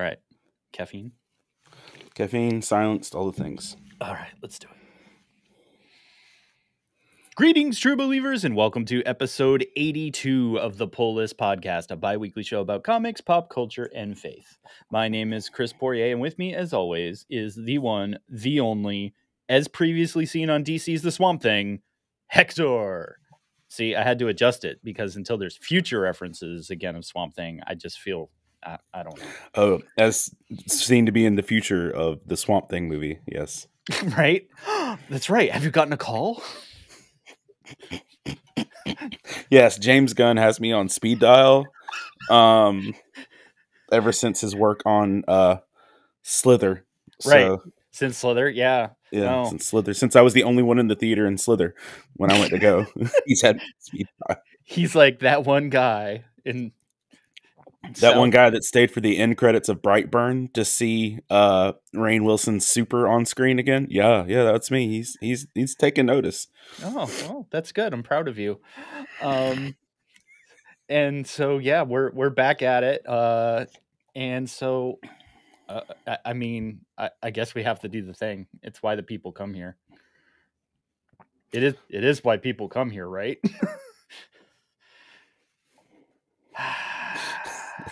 All right. Caffeine. Caffeine, silenced, all the things. All right, let's do it. Greetings, true believers, and welcome to episode 82 of the Pull List Podcast, a bi-weekly show about comics, pop culture, and faith. My name is Chris Poirier, and with me, as always, is the one, the only, as previously seen on DC's The Swamp Thing, Hector. See, I had to adjust it because until there's future references again of Swamp Thing, I just feel, I don't know. Oh, as seen to be in the future of the Swamp Thing movie, yes. Right? That's right. Have you gotten a call? Yes, James Gunn has me on speed dial. Ever since his work on Slither. Right. So, Since Slither, yeah. yeah, since Slither. Since I was the only one in the theater in Slither when I went to go. He's had speed dial. He's like that one guy in That one guy that stayed for the end credits of Brightburn to see Rainn Wilson's super on screen again. Yeah, that's me. He's taking notice. Oh, well, that's good. I'm proud of you. And so yeah, we're back at it. And so I mean, I guess we have to do the thing. It's why the people come here. It is why people come here, right?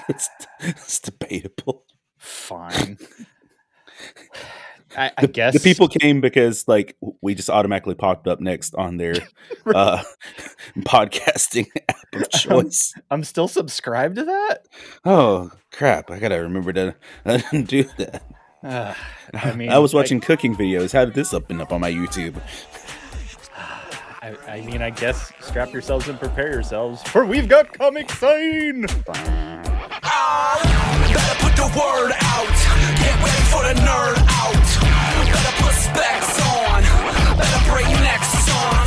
It's debatable. Fine. I guess the people came because like we just automatically popped up next on their podcasting app of choice. I'm still subscribed to that. Oh crap! I gotta remember to do that. I mean, I was watching cooking videos. How did this open up on my YouTube? I mean, I guess strap yourselves and prepare yourselves, for we've got Comic Sign! Better put the word out. Get ready for the nerd out. Better put specs on. Better bring next on.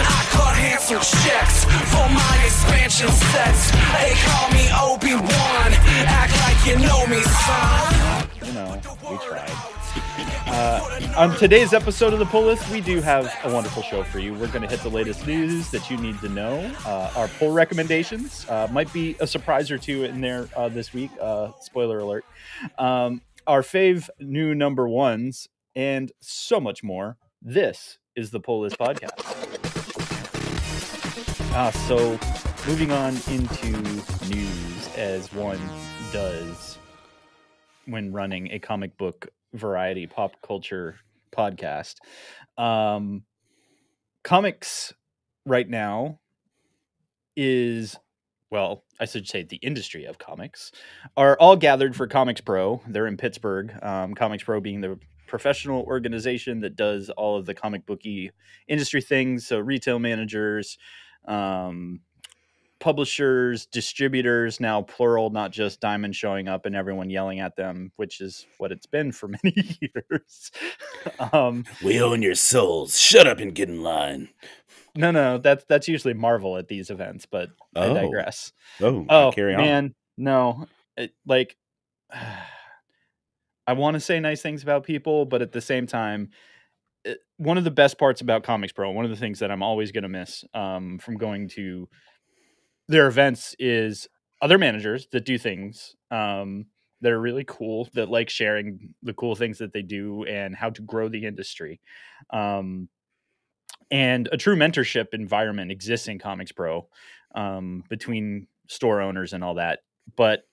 I cut handsome checks for my expansion sets. They call me Obi-Wan. Act like you know me, son. You know, we tried. On today's episode of the Pull List, we do have a wonderful show for you. We're going to hit the latest news that you need to know. Our pull recommendations might be a surprise or two in there this week. Spoiler alert. Our fave new number ones and so much more. This is the Pull List Podcast. So moving on into news, as one does when running a comic book variety pop culture podcast. Comics right now is, well, I should say the industry of comics are all gathered for Comics Pro. They're in Pittsburgh. Comics Pro being the professional organization that does all of the comic booky industry things. So retail managers, publishers, distributors, now plural, not just Diamond showing up and everyone yelling at them, which is what it's been for many years. We own your souls. Shut up and get in line. No, that's usually Marvel at these events, but I digress. Carry on. Man, no, I want to say nice things about people, but at the same time, one of the best parts about Comics Pro, one of the things that I'm always going to miss from going to their events is other managers that do things that are really cool, that like sharing the cool things that they do and how to grow the industry. And a true mentorship environment exists in Comics Pro between store owners and all that. But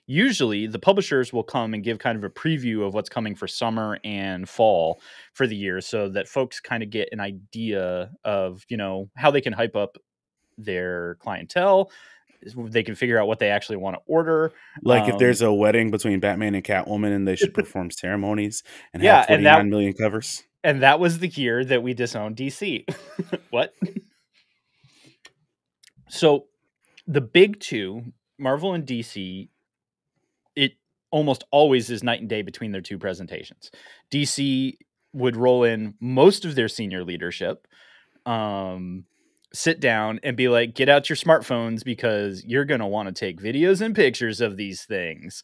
usually the publishers will come and give kind of a preview of what's coming for summer and fall for the year so that folks kind of get an idea of, you know, how they can hype up their clientele. They can figure out what they actually want to order. Like if there's a wedding between Batman and Catwoman and they should perform ceremonies and have 49 million covers. And that was the year that we disowned DC. What? So the big two, Marvel and DC, it almost always is night and day between their two presentations. DC would roll in most of their senior leadership, sit down and be like, get out your smartphones because you're going to want to take videos and pictures of these things.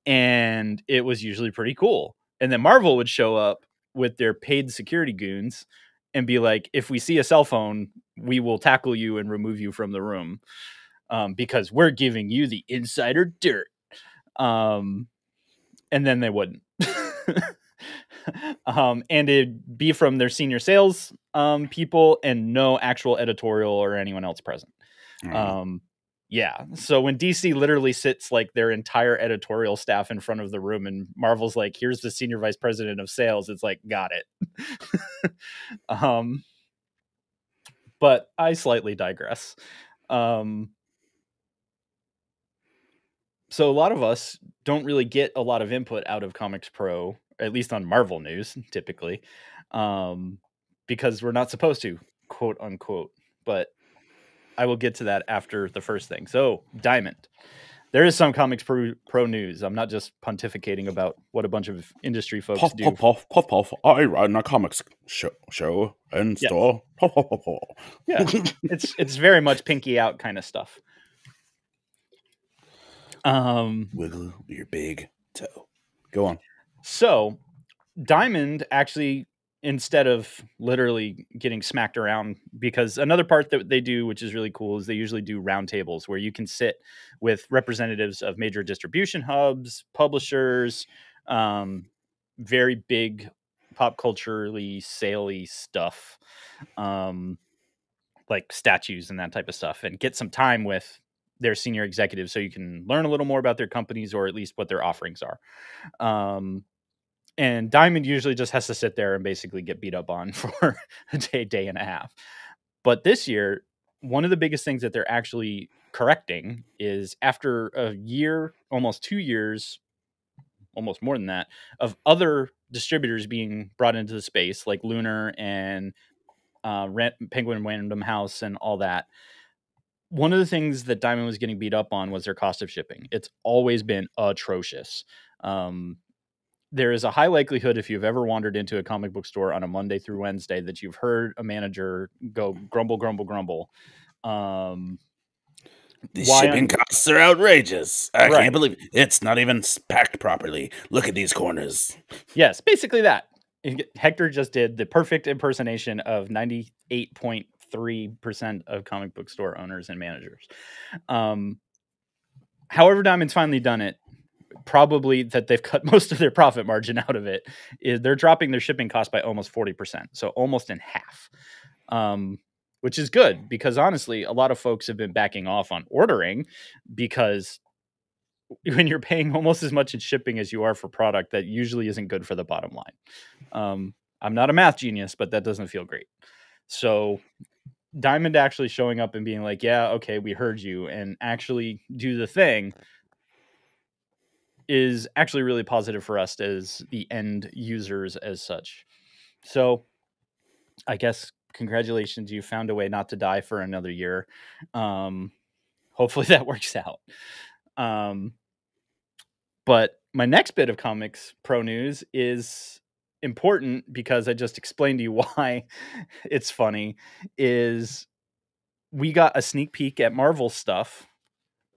And it was usually pretty cool. And then Marvel would show up with their paid security goons and be like, if we see a cell phone, we will tackle you and remove you from the room because we're giving you the insider dirt. and then they wouldn't. And it'd be from their senior sales people and no actual editorial or anyone else present. Yeah. So when DC literally sits like their entire editorial staff in front of the room and Marvel's like, here's the senior vice president of sales, it's like, got it. But I slightly digress. So a lot of us don't really get a lot of input out of Comics Pro, at least on Marvel news, typically, because we're not supposed to, quote unquote. But I will get to that after the first thing. So, Diamond. There is some Comics Pro news. I'm not just pontificating about what a bunch of industry folks do. Puff. I run a comics show and store. Yeah, it's very much pinky out kind of stuff. Wiggle your big toe. Go on. So, Diamond actually, instead of literally getting smacked around, because another part that they do, which is really cool, is they usually do roundtables where you can sit with representatives of major distribution hubs, publishers, very big pop culturally saley stuff, like statues and that type of stuff, and get some time with their senior executives so you can learn a little more about their companies or at least what their offerings are. And Diamond usually just has to sit there and basically get beat up on for a day and a half. But this year, one of the biggest things that they're actually correcting is after a year, almost 2 years, almost more than that, of other distributors being brought into the space, like Lunar and Penguin Random House and all that. One of the things that Diamond was getting beat up on was their cost of shipping. It's always been atrocious. There is a high likelihood, if you've ever wandered into a comic book store on a Monday through Wednesday, that you've heard a manager go grumble. The shipping costs are outrageous. I can't believe it's not even packed properly. Look at these corners. Yes, basically that. Hector just did the perfect impersonation of 98.3% of comic book store owners and managers. However, Diamond's finally done it. Probably that they've cut most of their profit margin out of it. Is they're dropping their shipping cost by almost 40%, so almost in half, which is good because honestly, a lot of folks have been backing off on ordering because when you're paying almost as much in shipping as you are for product, that usually isn't good for the bottom line. I'm not a math genius, but that doesn't feel great. So Diamond actually showing up and being like, yeah, okay, we heard you, and actually do the thing is actually really positive for us as the end users as such. So I guess congratulations, you found a way not to die for another year. Hopefully that works out. But my next bit of Comics Pro news is important because I just explained to you why it's funny, is we got a sneak peek at Marvel stuff,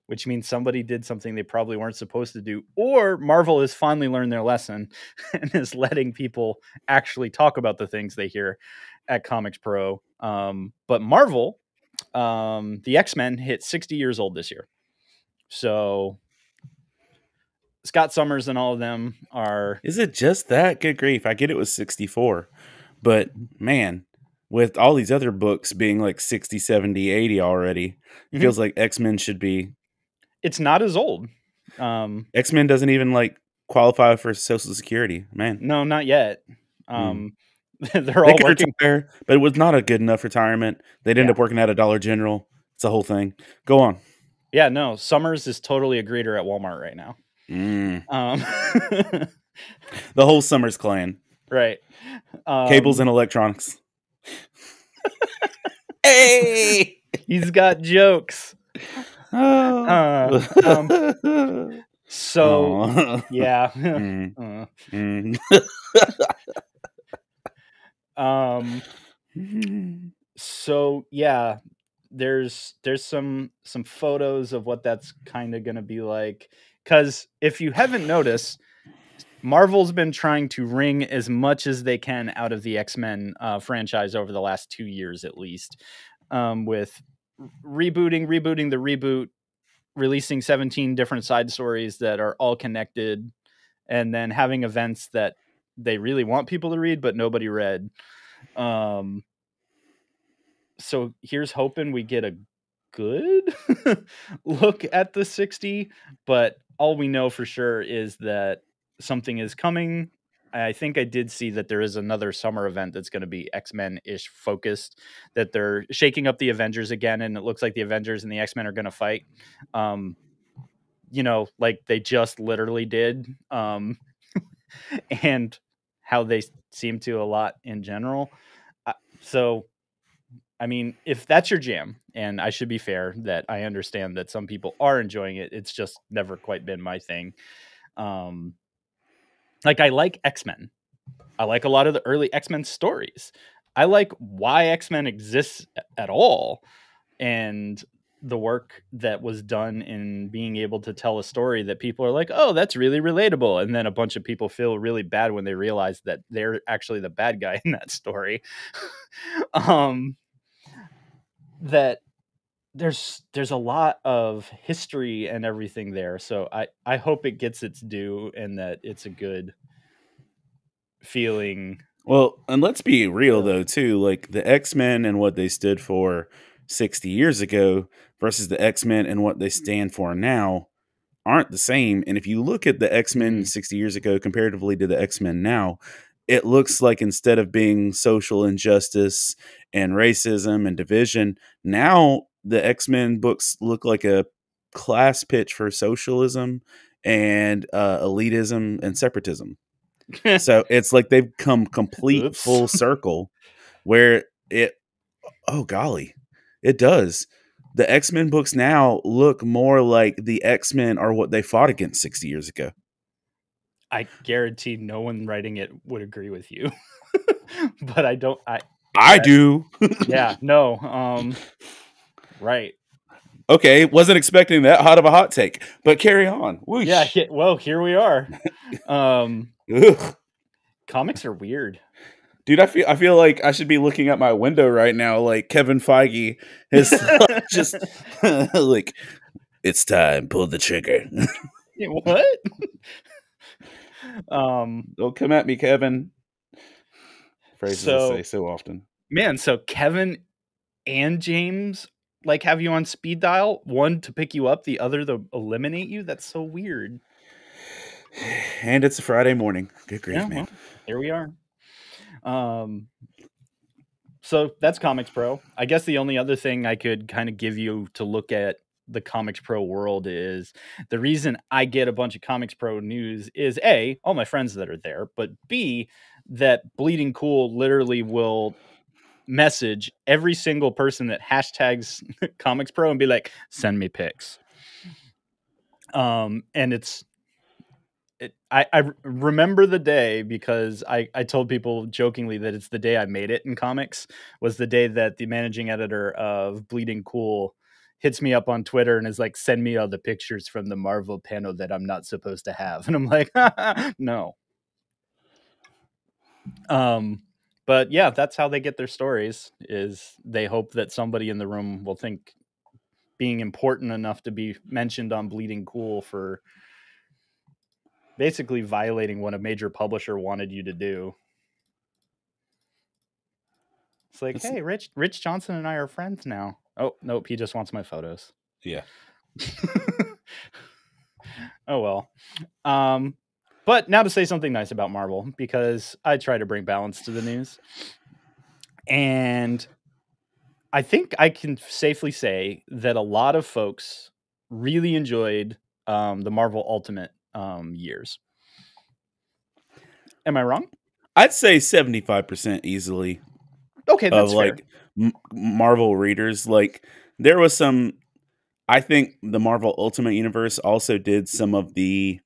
which means somebody did something they probably weren't supposed to do, or Marvel has finally learned their lesson and is letting people actually talk about the things they hear at Comics Pro. But Marvel, the X-Men hit 60 years old this year. So Scott Summers and all of them are... Is it just that? Good grief. I get it was 64. But, man, with all these other books being like 60, 70, 80 already, it feels like X-Men should be... It's not as old. X-Men doesn't even like qualify for Social Security, man. No, not yet. They're all working retire, but it was not a good enough retirement. They'd end up working at a Dollar General. It's a whole thing. Go on. Yeah, no. Summers is totally a greeter at Walmart right now. The whole Summers clan, right? Cables and electronics. Hey, he's got jokes. So yeah. So yeah, there's some photos of what that's kind of gonna be like, because if you haven't noticed, Marvel's been trying to wring as much as they can out of the X-Men franchise over the last 2 years at least, with rebooting the reboot, releasing 17 different side stories that are all connected, and then having events that they really want people to read, but nobody read. So here's hoping we get a good look at the 60, but all we know for sure is that something is coming. I think I did see that there is another summer event that's going to be X-Men-ish focused, that they're shaking up the Avengers again, and it looks like the Avengers and the X-Men are going to fight. Like they just literally did, and how they seem to a lot in general. So I mean, if that's your jam, and I should be fair that I understand that some people are enjoying it, it's just never quite been my thing. Like I like X-Men. I like a lot of the early X-Men stories. I like why X-Men exists at all, and the work that was done in being able to tell a story that people are like, oh, that's really relatable. And then a bunch of people feel really bad when they realize that they're actually the bad guy in that story. That there's a lot of history and everything there. So I hope it gets its due and that it's a good feeling. Well, and let's be real though too, like the X-Men and what they stood for 60 years ago versus the X-Men and what they stand for now aren't the same. And if you look at the X-Men 60 years ago comparatively to the X-Men now, it looks like instead of being social injustice and racism and division, now the X-Men books look like a class pitch for socialism and elitism and separatism. So it's like they've come complete full circle where oh golly, it does. The X-Men books now look more like the X-Men are what they fought against 60 years ago. I guarantee no one writing it would agree with you. But I do. Yeah, no. Right. Okay, wasn't expecting that hot of a hot take, but carry on. Whoosh. Yeah, well, here we are. Comics are weird. Dude, I feel like I should be looking at my window right now, like Kevin Feige is just like, it's time, pull the trigger. What? Don't come at me, Kevin. Phrases I say so often. Man, so Kevin and James like have you on speed dial, one to pick you up, the other to eliminate you. That's so weird. And it's a Friday morning. Good grief, man. Well, here we are. So that's Comics Pro. I guess the only other thing I could kind of give you to look at the Comics Pro world is the reason I get a bunch of Comics Pro news is A, all my friends that are there, but B, that Bleeding Cool literally will message every single person that hashtags Comics Pro and be like, send me pics. And I remember the day because I told people jokingly that it's the day I made it in comics, was the day that the managing editor of Bleeding Cool hits me up on Twitter and is like, send me all the pictures from the Marvel panel that I'm not supposed to have. And I'm like, no. But yeah, that's how they get their stories, is they hope that somebody in the room will think being important enough to be mentioned on Bleeding Cool for basically violating what a major publisher wanted you to do. It's like, hey, Rich Johnson and I are friends now. Oh, nope, he just wants my photos. Yeah. Oh, well. But now to say something nice about Marvel, because I try to bring balance to the news. And I think I can safely say that a lot of folks really enjoyed the Marvel Ultimate years. Am I wrong? I'd say 75% easily. Okay, that's of like Marvel readers. Like there was some, I think the Marvel Ultimate Universe also did some of the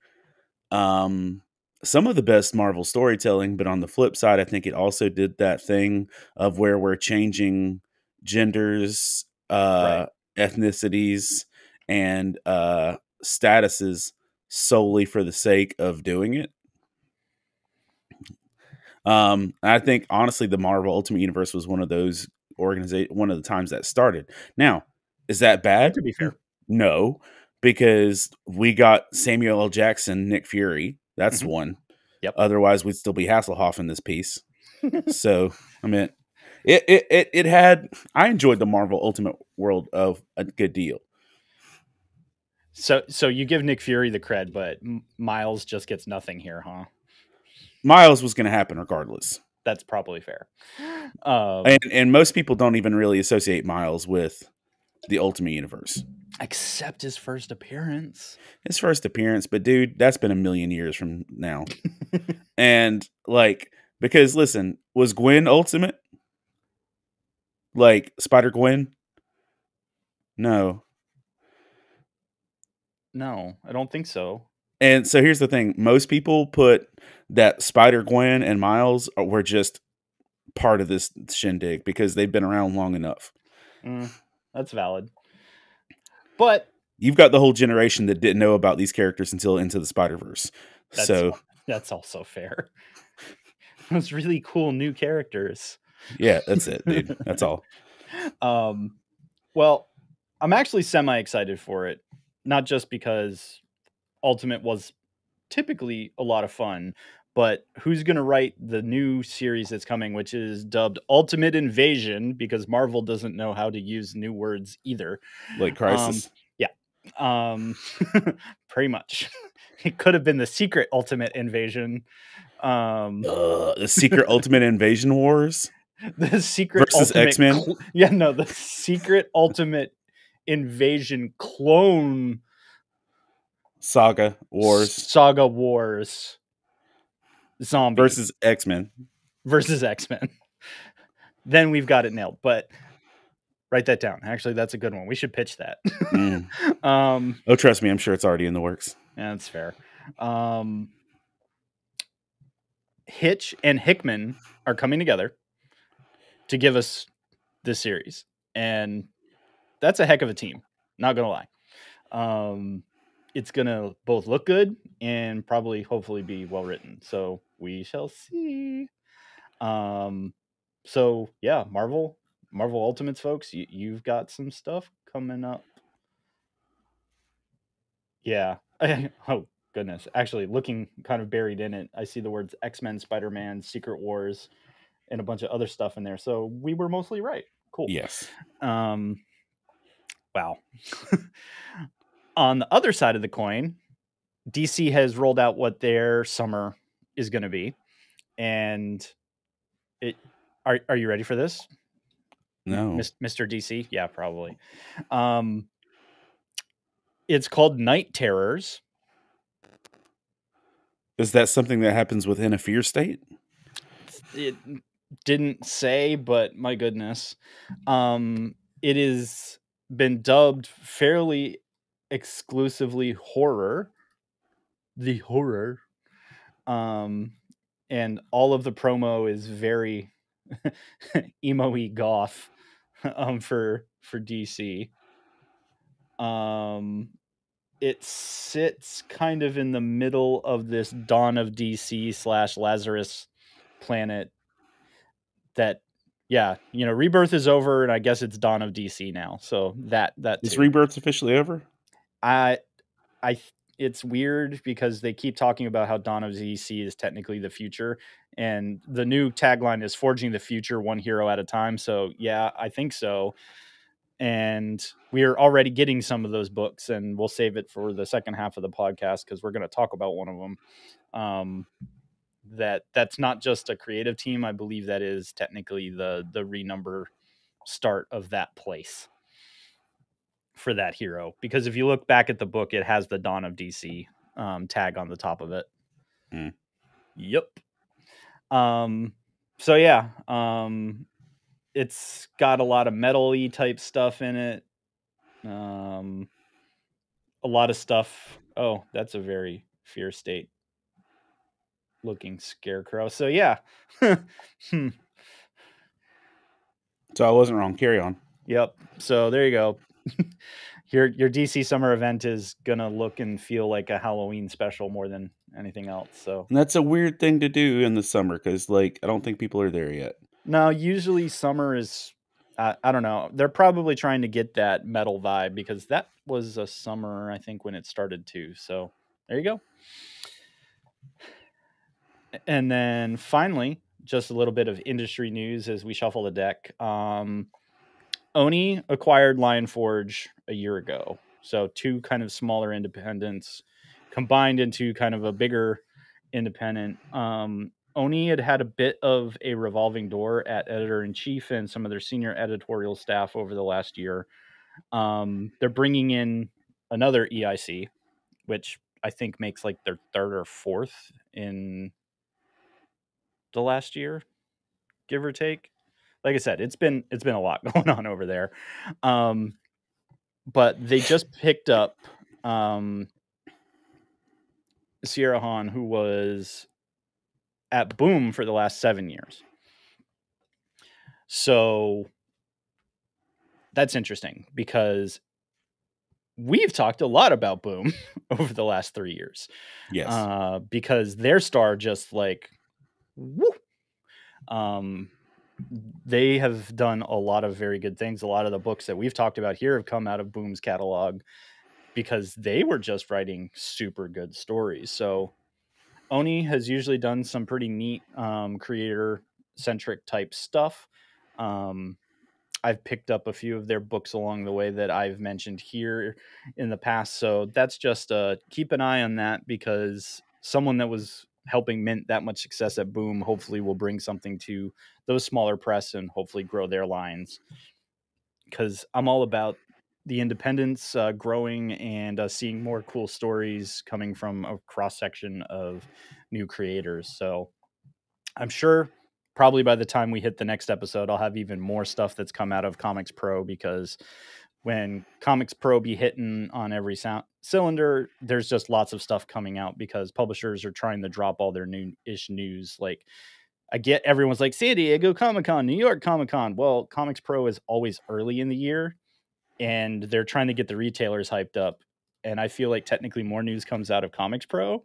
best Marvel storytelling, but on the flip side, I think it also did that thing of where we're changing genders, ethnicities, and statuses solely for the sake of doing it. I think honestly, the Marvel Ultimate Universe was one of those one of the times that started. Now, is that bad? To be fair, no, because we got Samuel L. Jackson, Nick Fury. That's Mhm. one. Yep. Otherwise, we'd still be Hasselhoff in this piece. So, I mean, it had. I enjoyed the Marvel Ultimate World of a good deal. So you give Nick Fury the cred, but Miles just gets nothing here, huh? Miles was going to happen regardless. That's probably fair. And most people don't even really associate Miles with the Ultimate Universe. Except his first appearance. His first appearance, but dude, that's been a million years from now. And like, because listen, was Gwen Ultimate? Like Spider Gwen? No. No, I don't think so. And so here's the thing: most people put that Spider Gwen and Miles were just part of this shindig because they've been around long enough. That's valid. But you've got the whole generation that didn't know about these characters until Into the Spider-Verse. So that's also fair. Those really cool new characters. Yeah, that's it, dude. That's all. Well, I'm actually semi-excited for it. Not just because Ultimate was typically a lot of fun, but who's going to write the new series that's coming, which is dubbed Ultimate Invasion, because Marvel doesn't know how to use new words either. Like Crisis. Pretty much. It could have been the Secret Ultimate Invasion. The Secret Ultimate Invasion Wars. The Secret versus Ultimate X-Men. The Secret Ultimate Invasion Clone Saga Wars. Zombie versus X-Men. Then we've got it nailed. But write that down. Actually, that's a good one. We should pitch that. Oh, trust me, I'm sure it's already in the works. Yeah, that's fair. Hitch and Hickman are coming together to give us this series, and that's a heck of a team. Not gonna lie. It's gonna both look good and probably, hopefully, be well written. So we shall see. So yeah, Marvel Ultimates, folks. You've got some stuff coming up. Yeah. Oh goodness. Actually, looking kind of buried in it, I see the words X-Men, Spider-Man, Secret Wars, and a bunch of other stuff in there. So we were mostly right. Cool. Yes. Wow. On the other side of the coin, DC has rolled out what their summer is going to be, and are you ready for this? No. Mr. DC? Yeah, probably. It's called Night Terrors. Is that something that happens within a fear state? It didn't say, but my goodness. It has been dubbed fairly exclusively horror. The horror. And all of the promo is very emo-y goth for DC. It sits kind of in the middle of this Dawn of DC / Lazarus planet that, Rebirth is over, and I guess it's Dawn of DC now. So that is too. Rebirth officially over? It's weird because they keep talking about how Dawn of DC is technically the future, and the new tagline is forging the future one hero at a time. So yeah, I think so. And we are already getting some of those books, and we'll save it for the second half of the podcast because we're going to talk about one of them. That's not just a creative team. I believe that is technically the renumber start of that place for that hero, because if you look back at the book, it has the Dawn of DC tag on the top of it. Yep. So yeah, it's got a lot of metal-y type stuff in it. A lot of stuff. Oh, that's a very fear state looking scarecrow. So yeah. So I wasn't wrong. Carry on. Yep. So there you go. Your DC summer event is gonna look and feel like a Halloween special more than anything else. So, and that's a weird thing to do in the summer because, I don't think people are there yet. No, usually summer is. I don't know. They're probably trying to get that metal vibe because that was a summer, I think, when it started too. So there you go. And then finally, just a little bit of industry news as we shuffle the deck. Oni acquired Lion Forge a year ago. So two kind of smaller independents combined into kind of a bigger independent. Oni had a bit of a revolving door at editor-in-chief and some of their senior editorial staff over the last year. They're bringing in another EIC, which I think makes like their third or fourth in the last year, give or take. Like I said, it's been a lot going on over there. But they just picked up Sierra Han, who was at Boom for the last 7 years. So that's interesting because we've talked a lot about Boom over the last 3 years. Yes. Because their star just like, woo. They have done a lot of very good things. A lot of the books that we've talked about here have come out of Boom's catalog because they were just writing super good stories. So Oni has usually done some pretty neat creator-centric type stuff. I've picked up a few of their books along the way that I've mentioned here in the past. So that's just keep an eye on that, because someone that was helping mint that much success at Boom hopefully will bring something to those smaller press and hopefully grow their lines. Because I'm all about the independents growing and seeing more cool stories coming from a cross section of new creators. So I'm sure probably by the time we hit the next episode, I'll have even more stuff that's come out of Comics Pro, because when Comics Pro be hitting on every cylinder, there's just lots of stuff coming out because publishers are trying to drop all their new-ish news. Like, I get everyone's like San Diego Comic-Con, New York Comic-Con. Well, Comics Pro is always early in the year, and they're trying to get the retailers hyped up. And I feel like technically more news comes out of Comics Pro,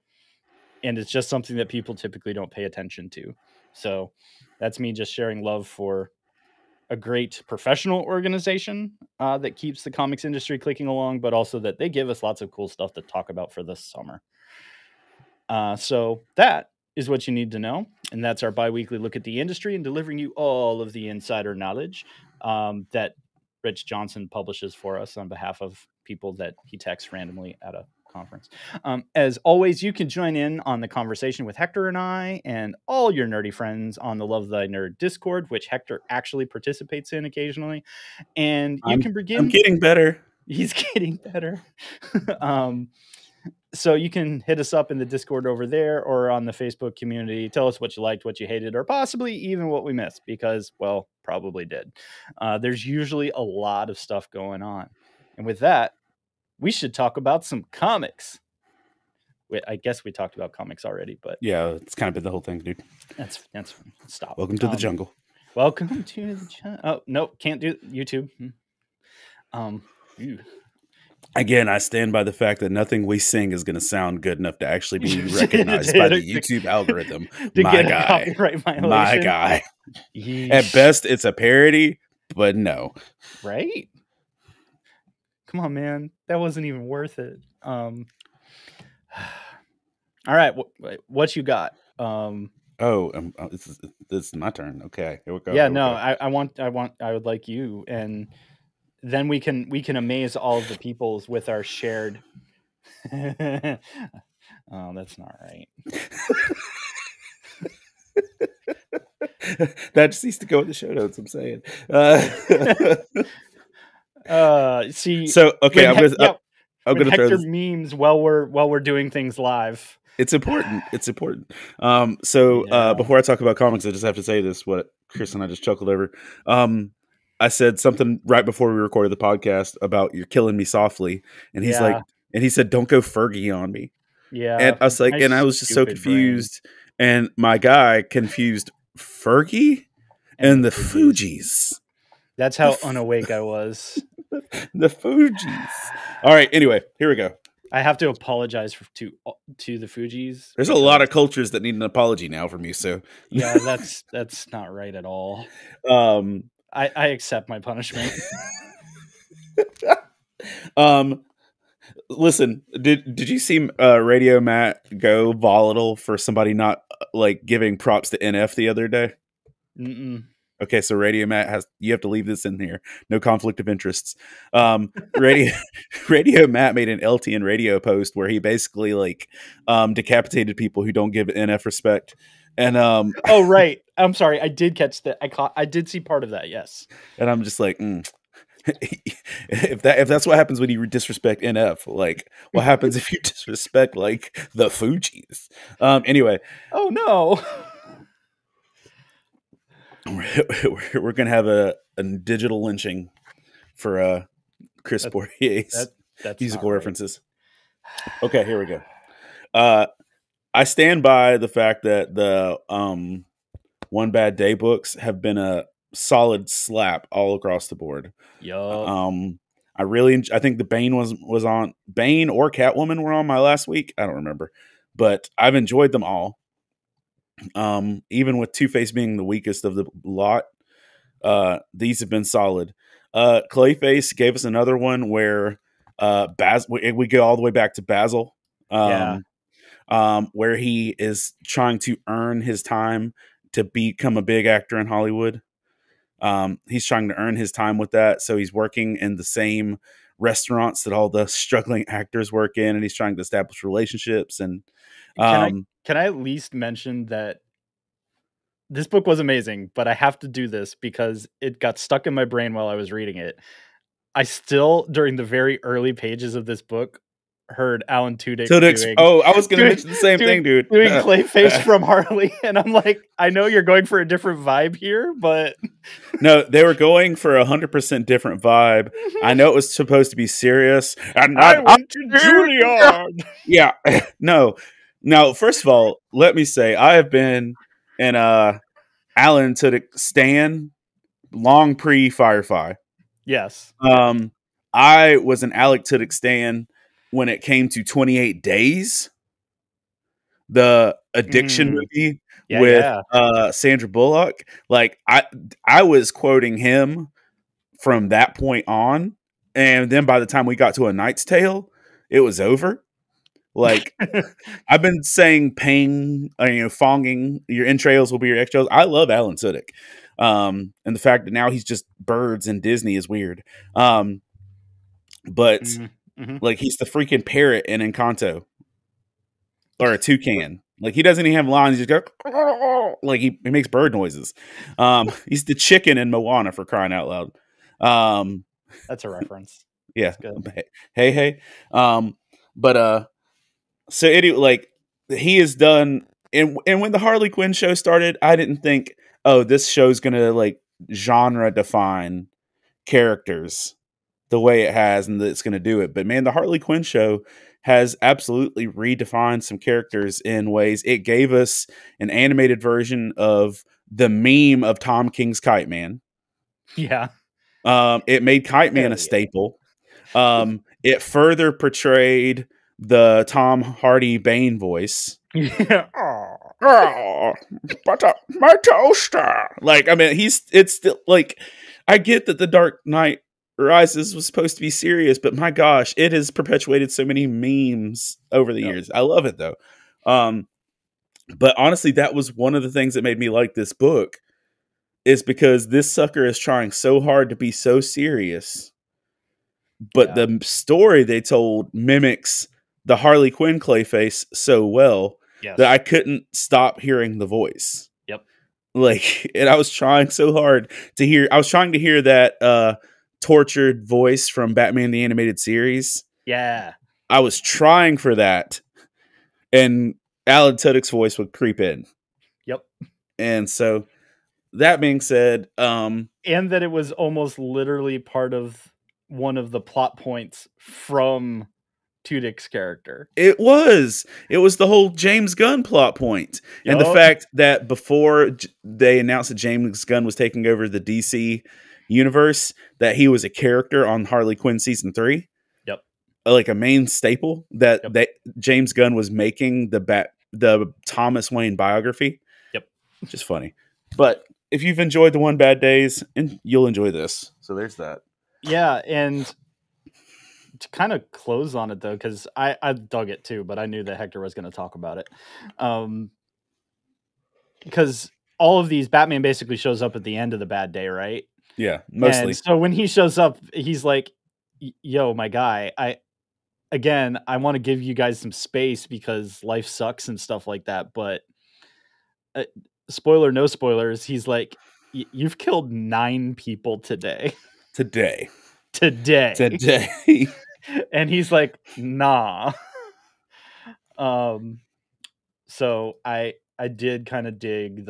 and it's just something that people typically don't pay attention to. So that's me just sharing love for a great professional organization that keeps the comics industry clicking along, but also that they give us lots of cool stuff to talk about for this summer. So that is what you need to know. And that's our bi-weekly look at the industry and delivering you all of the insider knowledge that Rich Johnson publishes for us on behalf of people that he texts randomly at a conference. As always, you can join in on the conversation with Hector and I and all your nerdy friends on the Love Thy Nerd Discord, which Hector actually participates in occasionally. And you can begin. I'm getting better. He's getting better. So you can hit us up in the Discord over there or on the Facebook community. Tell us what you liked, what you hated, or possibly even what we missed, because, well, probably did. There's usually a lot of stuff going on. And with that, we should talk about some comics. I guess we talked about comics already, but yeah, it's kind of been the whole thing, dude. That's stop. Welcome to the jungle. Welcome to the jungle. Oh, nope, can't do YouTube. Again, I stand by the fact that nothing we sing is going to sound good enough to actually be recognized by the YouTube algorithm. My guy. Yeesh. At best, it's a parody, but no. Right? Come on, man. That wasn't even worth it. All right. What you got? This is my turn. Okay. Here we go. Yeah, no, I would like you, and then we can amaze all of the peoples with our shared. Oh, that's not right. That just needs to go in the show notes. I'm saying. See. So okay, I'm gonna Hector throw this. Memes while we're doing things live. It's important. Before I talk about comics, I just have to say this: what Chris and I just chuckled over. I said something right before we recorded the podcast about "You're killing me softly," and he's like, and he said, "Don't go Fergie on me." Yeah, and I was like, and I was just so confused, and my guy confused Fergie and the Fugees. That's how unawake I was. The Fugees. All right. Anyway, here we go. I have to apologize to the Fugees. There's a lot of cultures that need an apology now from you. So yeah, that's not right at all. I accept my punishment. Listen, did you see Radio Matt go volatile for somebody not like giving props to NF the other day? Mm-mm. Okay, so Radio Matt you have to leave this in here. No conflict of interests. Radio Matt made an LTN radio post where he basically like decapitated people who don't give NF respect. And oh right, I'm sorry, I did catch that. I did see part of that. Yes, and I'm just like, if that's what happens when you disrespect NF, like what happens if you disrespect like the Fugees? Anyway, oh no. we're gonna have a digital lynching for Chris Bourrier's musical references. Okay, here we go. I stand by the fact that the One Bad Day books have been a solid slap all across the board. Yup. I think the Bane was on Bane or Catwoman were on my last week. I don't remember, but I've enjoyed them all. Even with Two-Face being the weakest of the lot, these have been solid. Clayface gave us another one where we go all the way back to Basil, where he is trying to earn his time to become a big actor in Hollywood. He's trying to earn his time with that, so he's working in the same restaurants that all the struggling actors work in, and he's trying to establish relationships. And can I at least mention that this book was amazing, but I have to do this because it got stuck in my brain while I was reading it. I still, during the very early pages of this book, heard Alan Tudyk doing, I was going to mention the same thing, dude. Doing Clayface from Harley, and I'm like, I know you're going for a different vibe here, but no, they were going for 100% different vibe. I know it was supposed to be serious. And I went to Juilliard. Yeah, no. Now, first of all, let me say I have been an Alan Tudyk stan long pre-Firefly. Yes. I was an Alec Tudyk stan when it came to 28 Days, the addiction movie with Sandra Bullock. Like I was quoting him from that point on, and then by the time we got to A Knight's Tale, it was over. Like I've been saying, pain, fonging your entrails will be your extrails. I love Alan Tudyk, and the fact that now he's just birds in Disney is weird. But like he's the freaking parrot in Encanto, or a toucan. Like he doesn't even have lines. He just goes like he makes bird noises. He's the chicken in Moana, for crying out loud. That's a reference. Yeah. Hey. But so anyway, like he is done. And when the Harley Quinn show started, I didn't think, oh, this show's gonna like genre define characters the way it has, and that it's gonna do it. But man, the Harley Quinn show has absolutely redefined some characters in ways. It gave us an animated version of the meme of Tom King's Kite Man. Yeah. It made Kite Man a staple. It further portrayed the Tom Hardy Bane voice. Yeah. But my toaster. Like, I mean, it's still like, I get that The Dark Knight Rises was supposed to be serious, but my gosh, it has perpetuated so many memes over the years. I love it though. But honestly, that was one of the things that made me like this book, is because this sucker is trying so hard to be so serious, but the story they told mimics the Harley Quinn Clayface so well that I couldn't stop hearing the voice. Yep. Like, and I was trying so hard to hear. I was trying to hear that tortured voice from Batman the Animated Series. Yeah. I was trying for that, and Alan Tudyk's voice would creep in. Yep. And so, that being said, and that it was almost literally part of one of the plot points from Tudyk's character. It was the whole James Gunn plot point. And the fact that before they announced that James Gunn was taking over the DC universe, that he was a character on Harley Quinn season 3. Yep. Like a main staple that James Gunn was making the Thomas Wayne biography. Yep. Which is funny. But if you've enjoyed the One Bad Days, and you'll enjoy this. So there's that. Yeah, and to kind of close on it though, because I dug it too, but I knew that Hector was going to talk about it. Because all of these, Batman basically shows up at the end of the bad day, right? Yeah, mostly. And so when he shows up, he's like, yo, my guy, I want to give you guys some space because life sucks and stuff like that. But spoiler, no spoilers. He's like, you've killed 9 people today. Today. And he's like, nah. So I did kind of dig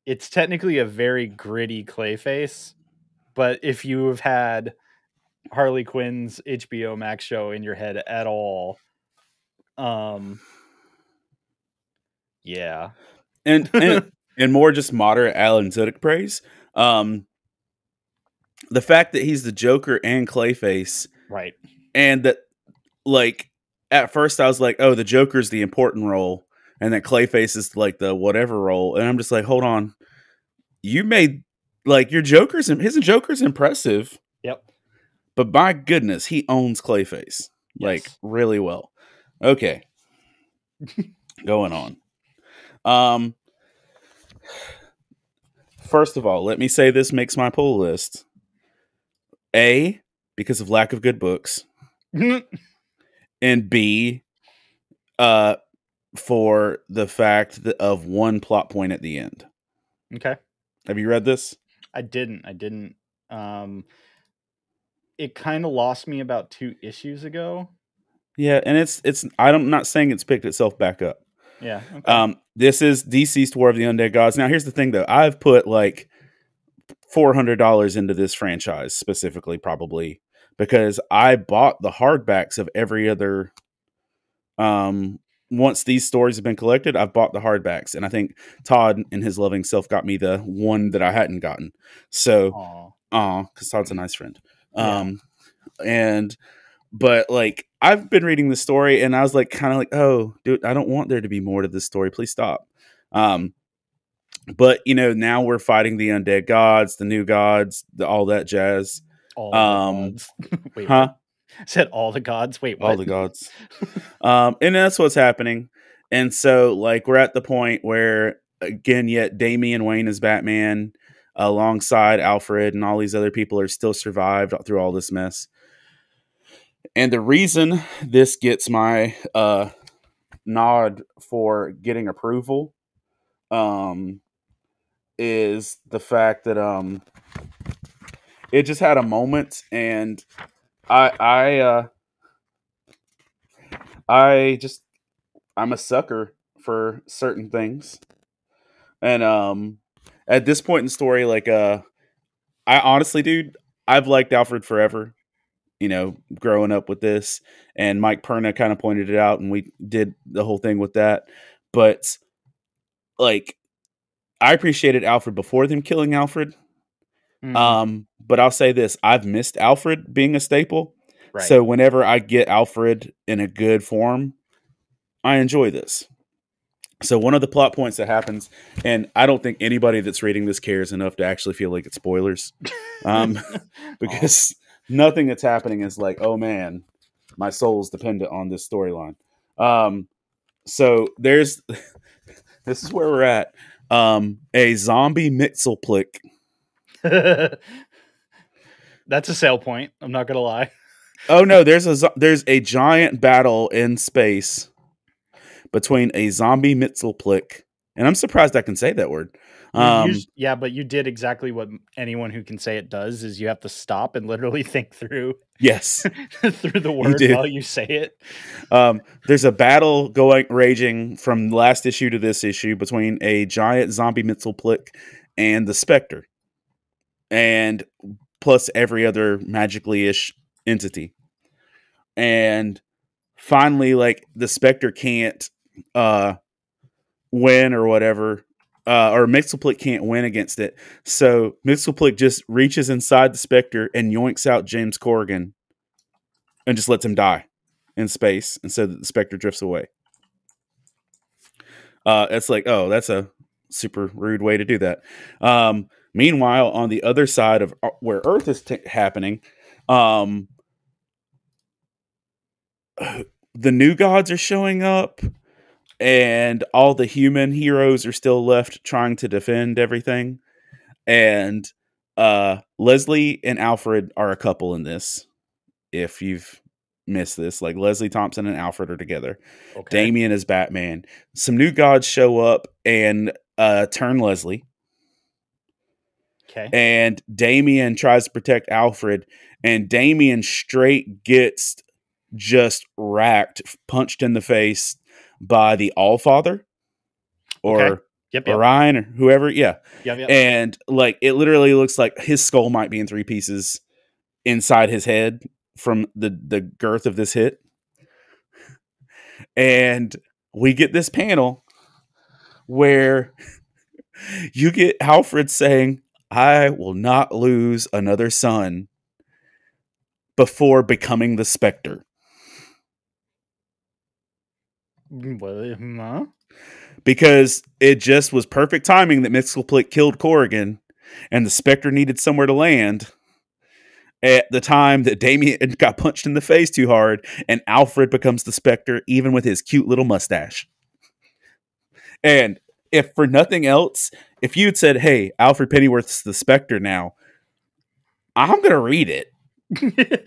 it's technically a very gritty Clayface, but if you have had Harley Quinn's HBO Max show in your head at all, yeah. And more just moderate Alan Tudyk praise. The fact that he's the Joker and Clayface, right? And that, like, at first I was like, oh, the Joker's the important role, and that Clayface is like the whatever role, and I'm just like, hold on, you made like his Joker's impressive, yep, but my goodness, he owns Clayface like really well. Okay, going on. First of all, let me say this makes my pull list. A, because of lack of good books. And B, for the fact of one plot point at the end. Okay. Have you read this? I didn't. It kind of lost me about 2 issues ago. Yeah, and it's I'm not saying it's picked itself back up. Yeah. Okay. This is DC's War of the Undead Gods. Now, here's the thing, though. I've put like $400 into this franchise specifically, probably because I bought the hardbacks of every other. Once these stories have been collected, I've bought the hardbacks, and I think Todd, in his loving self, got me the one that I hadn't gotten. So, because Todd's a nice friend. But like, I've been reading the story, and I was like, kind of like, oh, dude, I don't want there to be more to this story. Please stop. But now we're fighting the undead gods, the new gods, all that jazz. All the gods. Wait, huh? What? Said all the gods. Wait, what? All the gods. And that's what's happening. And so, like, we're at the point where, again, yet Damian Wayne is Batman, alongside Alfred, and all these other people are still survived through all this mess. And the reason this gets my nod for getting approval is the fact that it just had a moment, and I'm a sucker for certain things. And at this point in the story, like I honestly, dude, I've liked Alfred forever, growing up with this, and Mike Perna kind of pointed it out, and we did the whole thing with that. But like, I appreciated Alfred before them killing Alfred. But I'll say this, I've missed Alfred being a staple. Right. So whenever I get Alfred in a good form, I enjoy this. So one of the plot points that happens, and I don't think anybody that's reading this cares enough to actually feel like it's spoilers, because nothing that's happening is like, oh man, my soul's dependent on this storyline. So there's, this is where we're at. A zombie Mxyzptlk. That's a sale point. I'm not gonna lie. Oh no, there's a giant battle in space between a zombie Mxyzptlk, and I'm surprised I can say that word. Yeah, but you did exactly what anyone who can say it does: is you have to stop and literally think through. Yes, through the word while you say it. There's a battle raging from last issue to this issue between a giant zombie Mxyzptlk and the Spectre, and plus every other magically-ish entity. And finally, like, the Spectre can't win or whatever, or Mxyzptlk can't win against it. So Mxyzptlk just reaches inside the Spectre and yoinks out James Corrigan and just lets him die in space, and so that the Spectre drifts away. It's like, oh, that's a super rude way to do that. Meanwhile, on the other side of where Earth is happening, the new gods are showing up, and all the human heroes are still left trying to defend everything. And Leslie and Alfred are a couple in this. If you've missed this, like Leslie Thompson and Alfred are together. Okay. Damien is Batman. Some new gods show up and turn Leslie. Okay. And Damien tries to protect Alfred, and Damien straight gets just racked, punched in the face by the Allfather or Okay. Yep. Orion or whoever. Yeah. Yep. And like it literally looks like his skull might be in 3 pieces inside his head from the girth of this hit. And we get this panel where you get Alfred saying, "I will not lose another son before becoming the Spectre." Huh? Because it just was perfect timing that Mxyzptlk killed Corrigan, and the Spectre needed somewhere to land at the time that Damien got punched in the face too hard, and Alfred becomes the Spectre, even with his cute little mustache. And if for nothing else, if you had said, "Hey, Alfred Pennyworth's the Spectre now," I'm gonna read it. I'm gonna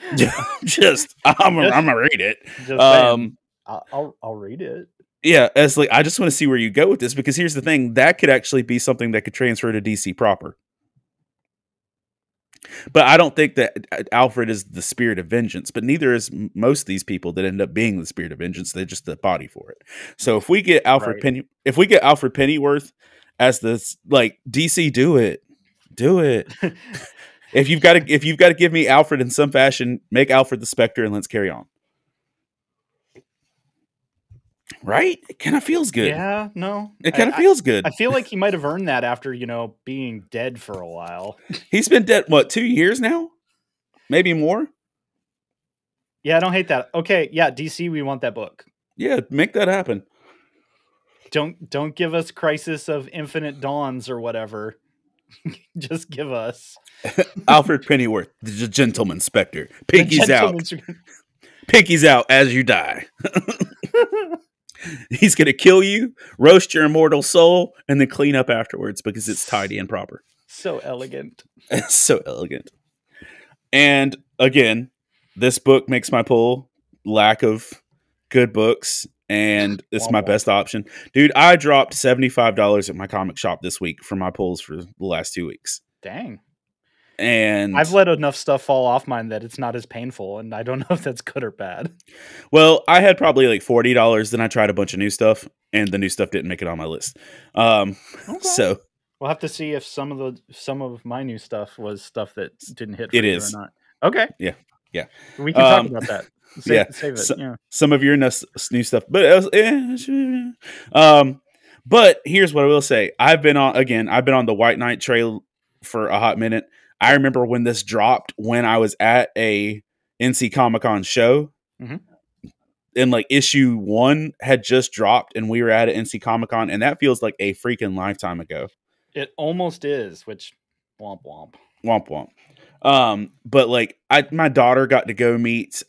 read it. I'll read it. Yeah, as like I just want to see where you go with this, because here's the thing, that could actually be something that could transfer to DC proper. But I don't think that Alfred is the spirit of vengeance, but neither is most of these people that end up being the spirit of vengeance. They're just the body for it. So if we get Alfred Pennyworth as this, like, DC, do it. If you've got to give me Alfred in some fashion, make Alfred the Spectre and let's carry on. Right? It kind of feels good. Yeah, no. It kind of feels good. I feel like he might have earned that after, being dead for a while. He's been dead, what, 2 years now? Maybe more? Yeah, I don't hate that. Okay, yeah, DC, we want that book. Yeah, make that happen. Don't give us Crisis of Infinite Dawns or whatever. Just give us Alfred Pennyworth, the gentleman Spectre. Pinky's out. Pinky's out as you die. He's going to kill you, roast your immortal soul, and then clean up afterwards because it's tidy and proper. So elegant. So elegant. And again, this book makes my pull. Lack of good books, and it's my best option. Dude, I dropped $75 at my comic shop this week for my pulls for the last 2 weeks. Dang. And I've let enough stuff fall off mine that it's not as painful, and I don't know if that's good or bad. Well, I had probably like $40, then I tried a bunch of new stuff, and the new stuff didn't make it on my list. Okay. So we'll have to see if some of my new stuff was stuff that didn't hit for it you is or not. Okay. Yeah. We can talk about that. Save it. So, some of your new stuff, but but here's what I will say: I've been on the White Knight trail for a hot minute. I remember when this dropped when I was at a NC Comic-Con show, and like issue 1 had just dropped, and we were at NC Comic-Con, and that feels like a freaking lifetime ago. It almost is, which womp womp. Womp womp. But like my daughter got to go meet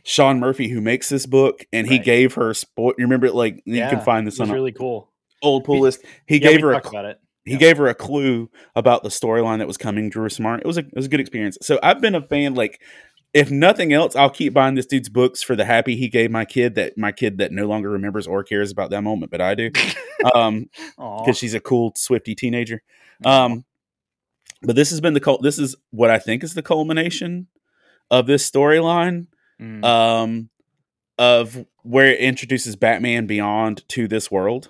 Sean Murphy, who makes this book, and he gave her you remember, like, you can find this on really cool old pull list. He gave her about it. He gave her a clue about the storyline that was coming. Drew Smart. It was a good experience. So I've been a fan. Like, if nothing else, I'll keep buying this dude's books for the happy he gave my kid that no longer remembers or cares about that moment, but I do, because she's a cool Swiftie teenager. But this has been this is what I think is the culmination of this storyline, of where it introduces Batman Beyond to this world.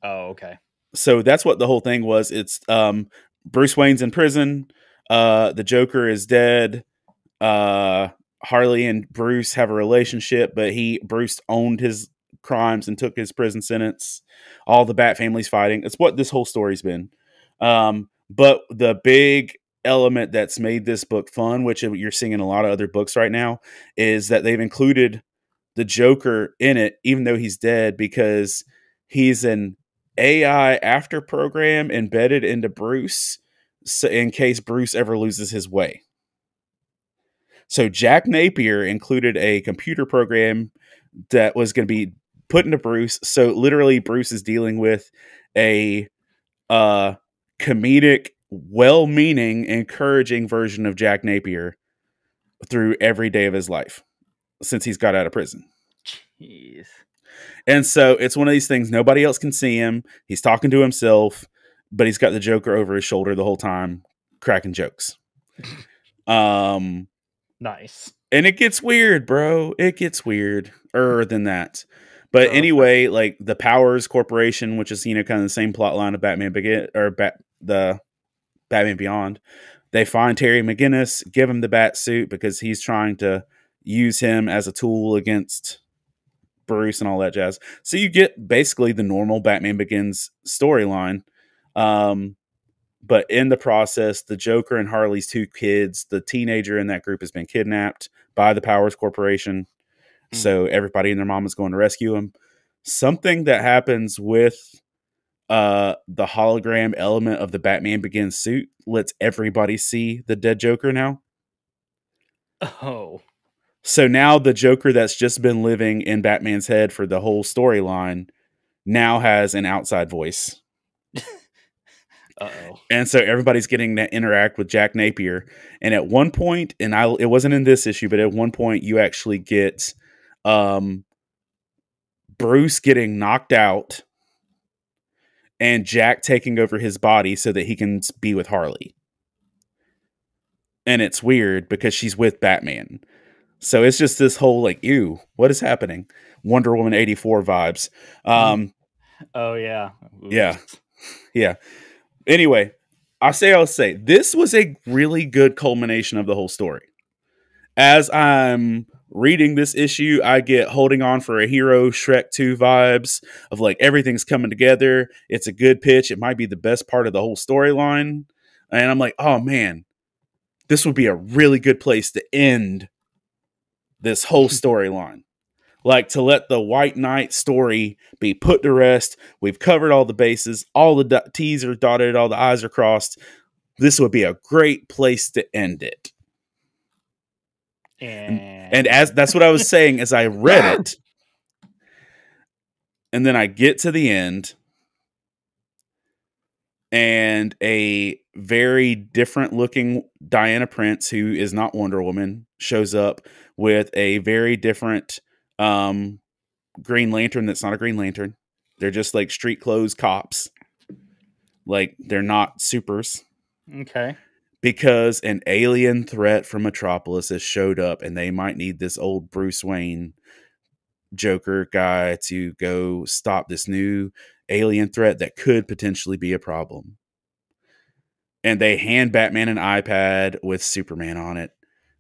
Oh, okay. So that's what the whole thing was. It's Bruce Wayne's in prison. The Joker is dead. Harley and Bruce have a relationship, but Bruce owned his crimes and took his prison sentence. All the Bat family's fighting. It's what this whole story's been. But the big element that's made this book fun, which you're seeing in a lot of other books right now, is that they've included the Joker in it, even though he's dead, because he's an AI after program embedded into Bruce, so in case Bruce ever loses his way. So Jack Napier included a computer program that was going to be put into Bruce. So literally, Bruce is dealing with a comedic, well-meaning, encouraging version of Jack Napier through every day of his life since he's got out of prison. Jeez. And so it's one of these things, nobody else can see him. He's talking to himself, but he's got the Joker over his shoulder the whole time, cracking jokes. Nice. And it gets weird, bro. It gets weirder than that. But anyway, like the Powers Corporation, which is, kind of the same plot line of Batman the Batman Beyond, they find Terry McGinnis, give him the bat suit because he's trying to use him as a tool against Bruce and all that jazz. So you get basically the normal Batman Begins storyline. But in the process, the Joker and Harley's two kids, the teenager in that group has been kidnapped by the Powers Corporation. So everybody and their mom is going to rescue him. Something that happens with the hologram element of the Batman Begins suit lets everybody see the dead Joker now. Oh. So now the Joker that's just been living in Batman's head for the whole storyline now has an outside voice. Uh-oh. And so everybody's getting to interact with Jack Napier. And at one point, it wasn't in this issue, but at one point you actually get Bruce getting knocked out and Jack taking over his body so that he can be with Harley. And it's weird because she's with Batman. So it's just this whole like, ew, what is happening? Wonder Woman 84 vibes. Oh, yeah. Oops. Yeah. Anyway, I'll say, this was a really good culmination of the whole story. As I'm reading this issue, I get Holding On for a Hero, Shrek 2 vibes of like everything's coming together. It's a good pitch. It might be the best part of the whole storyline. And I'm like, oh man, this would be a really good place to end this whole storyline. Like to let the White Knight story be put to rest. We've covered all the bases. All the T's are dotted. All the I's are crossed. This would be a great place to end it. And as that's what I was saying as I read it. And then I get to the end. And a very different looking Diana Prince, who is not Wonder Woman, shows up with a very different Green Lantern that's not a Green Lantern. They're just like street clothes cops. Like they're not supers. Okay. Because an alien threat from Metropolis has showed up and they might need this old Bruce Wayne Joker guy to go stop this new alien threat that could potentially be a problem. And they hand Batman an iPad with Superman on it,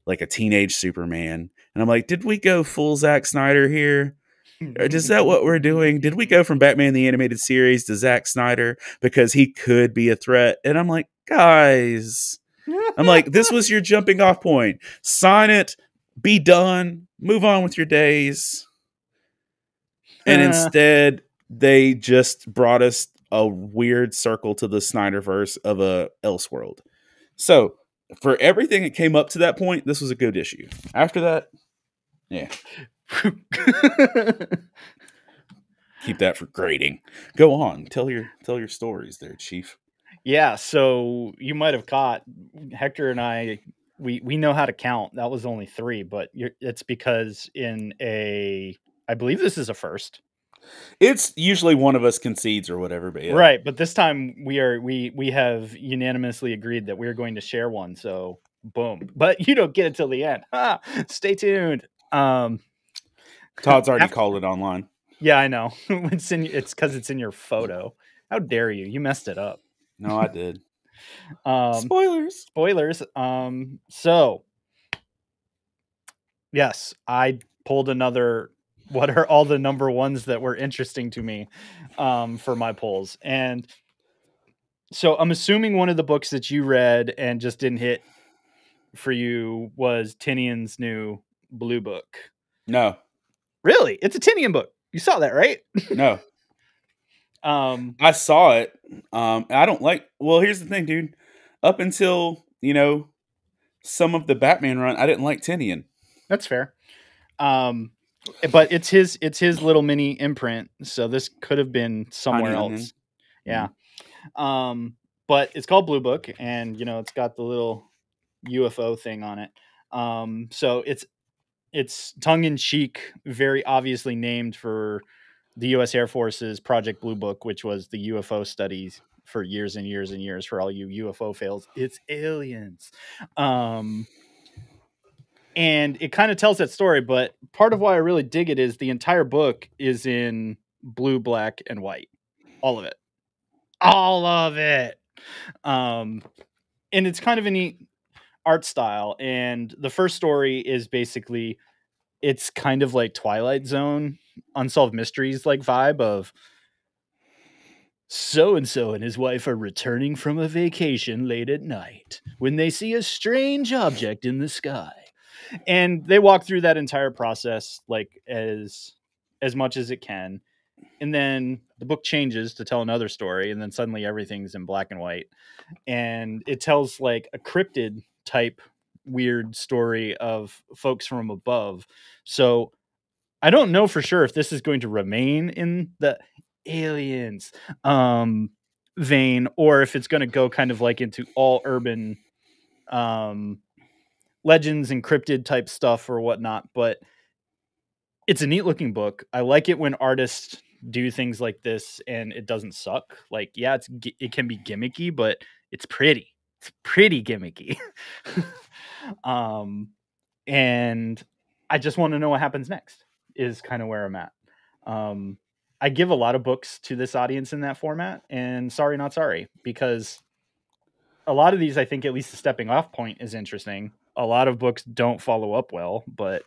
like a teenage Superman. And I'm like, did we go full Zack Snyder here? Is that what we're doing? Did we go from Batman the Animated Series to Zack Snyder because he could be a threat? And I'm like, guys, this was your jumping off point. Sign it, be done, move on with your days. And instead, they just brought us a weird circle to the Snyderverse of a Elseworld. So, for everything that came up to that point, this was a good issue. After that, yeah. Keep that for grading. Go on. Tell your stories there, Chief. Yeah, so you might have caught Hector and I, we know how to count. That was only 3, but it's because I believe this is a first. It's usually one of us concedes or whatever, but yeah. Right, but this time we have unanimously agreed that we're going to share one, so boom. But you don't get it till the end. Stay tuned. Todd's already called it online. Yeah, I know. It's because it's in your photo. How dare you? You messed it up. No, I did. Spoilers. So yes, I pulled another. What are all the number ones that were interesting to me for my polls? And so I'm assuming one of the books that you read and just didn't hit for you was Tinian's new Blue Book. No. Really? It's a Tinian book. You saw that, right? No. I saw it. I don't like. Well, here's the thing, dude. Up until some of the Batman run, I didn't like Tinian. That's fair. But it's his little mini imprint, so this could have been somewhere Tiny else. Onion. Yeah. But it's called Blue Book, and it's got the little UFO thing on it. So it's tongue in cheek, very obviously named for the U.S. Air Force's Project Blue Book, which was the UFO studies for years and years and years. For all you UFO fails, it's aliens. And it kind of tells that story, but part of why I really dig it is the entire book is in blue, black, and white. All of it. All of it. And it's kind of a neat art style. And the first story is basically, it's kind of like Twilight Zone, Unsolved Mysteries like vibe of so and so and his wife are returning from a vacation late at night when they see a strange object in the sky. And they walk through that entire process like as much as it can. And then the book changes to tell another story, and then suddenly everything's in black and white. And it tells like a cryptid type weird story of folks from above. So I don't know for sure if this is going to remain in the aliens vein, or if it's going to go kind of like into all urban legends and cryptid type stuff or whatnot. But it's a neat looking book. I like it when artists do things like this and it doesn't suck. Like, yeah, it can be gimmicky, but it's pretty. It's pretty gimmicky. And I just want to know what happens next is kind of where I'm at. I give a lot of books to this audience in that format, and sorry, not sorry, because a lot of these, I think at least the stepping off point is interesting. A lot of books don't follow up well, but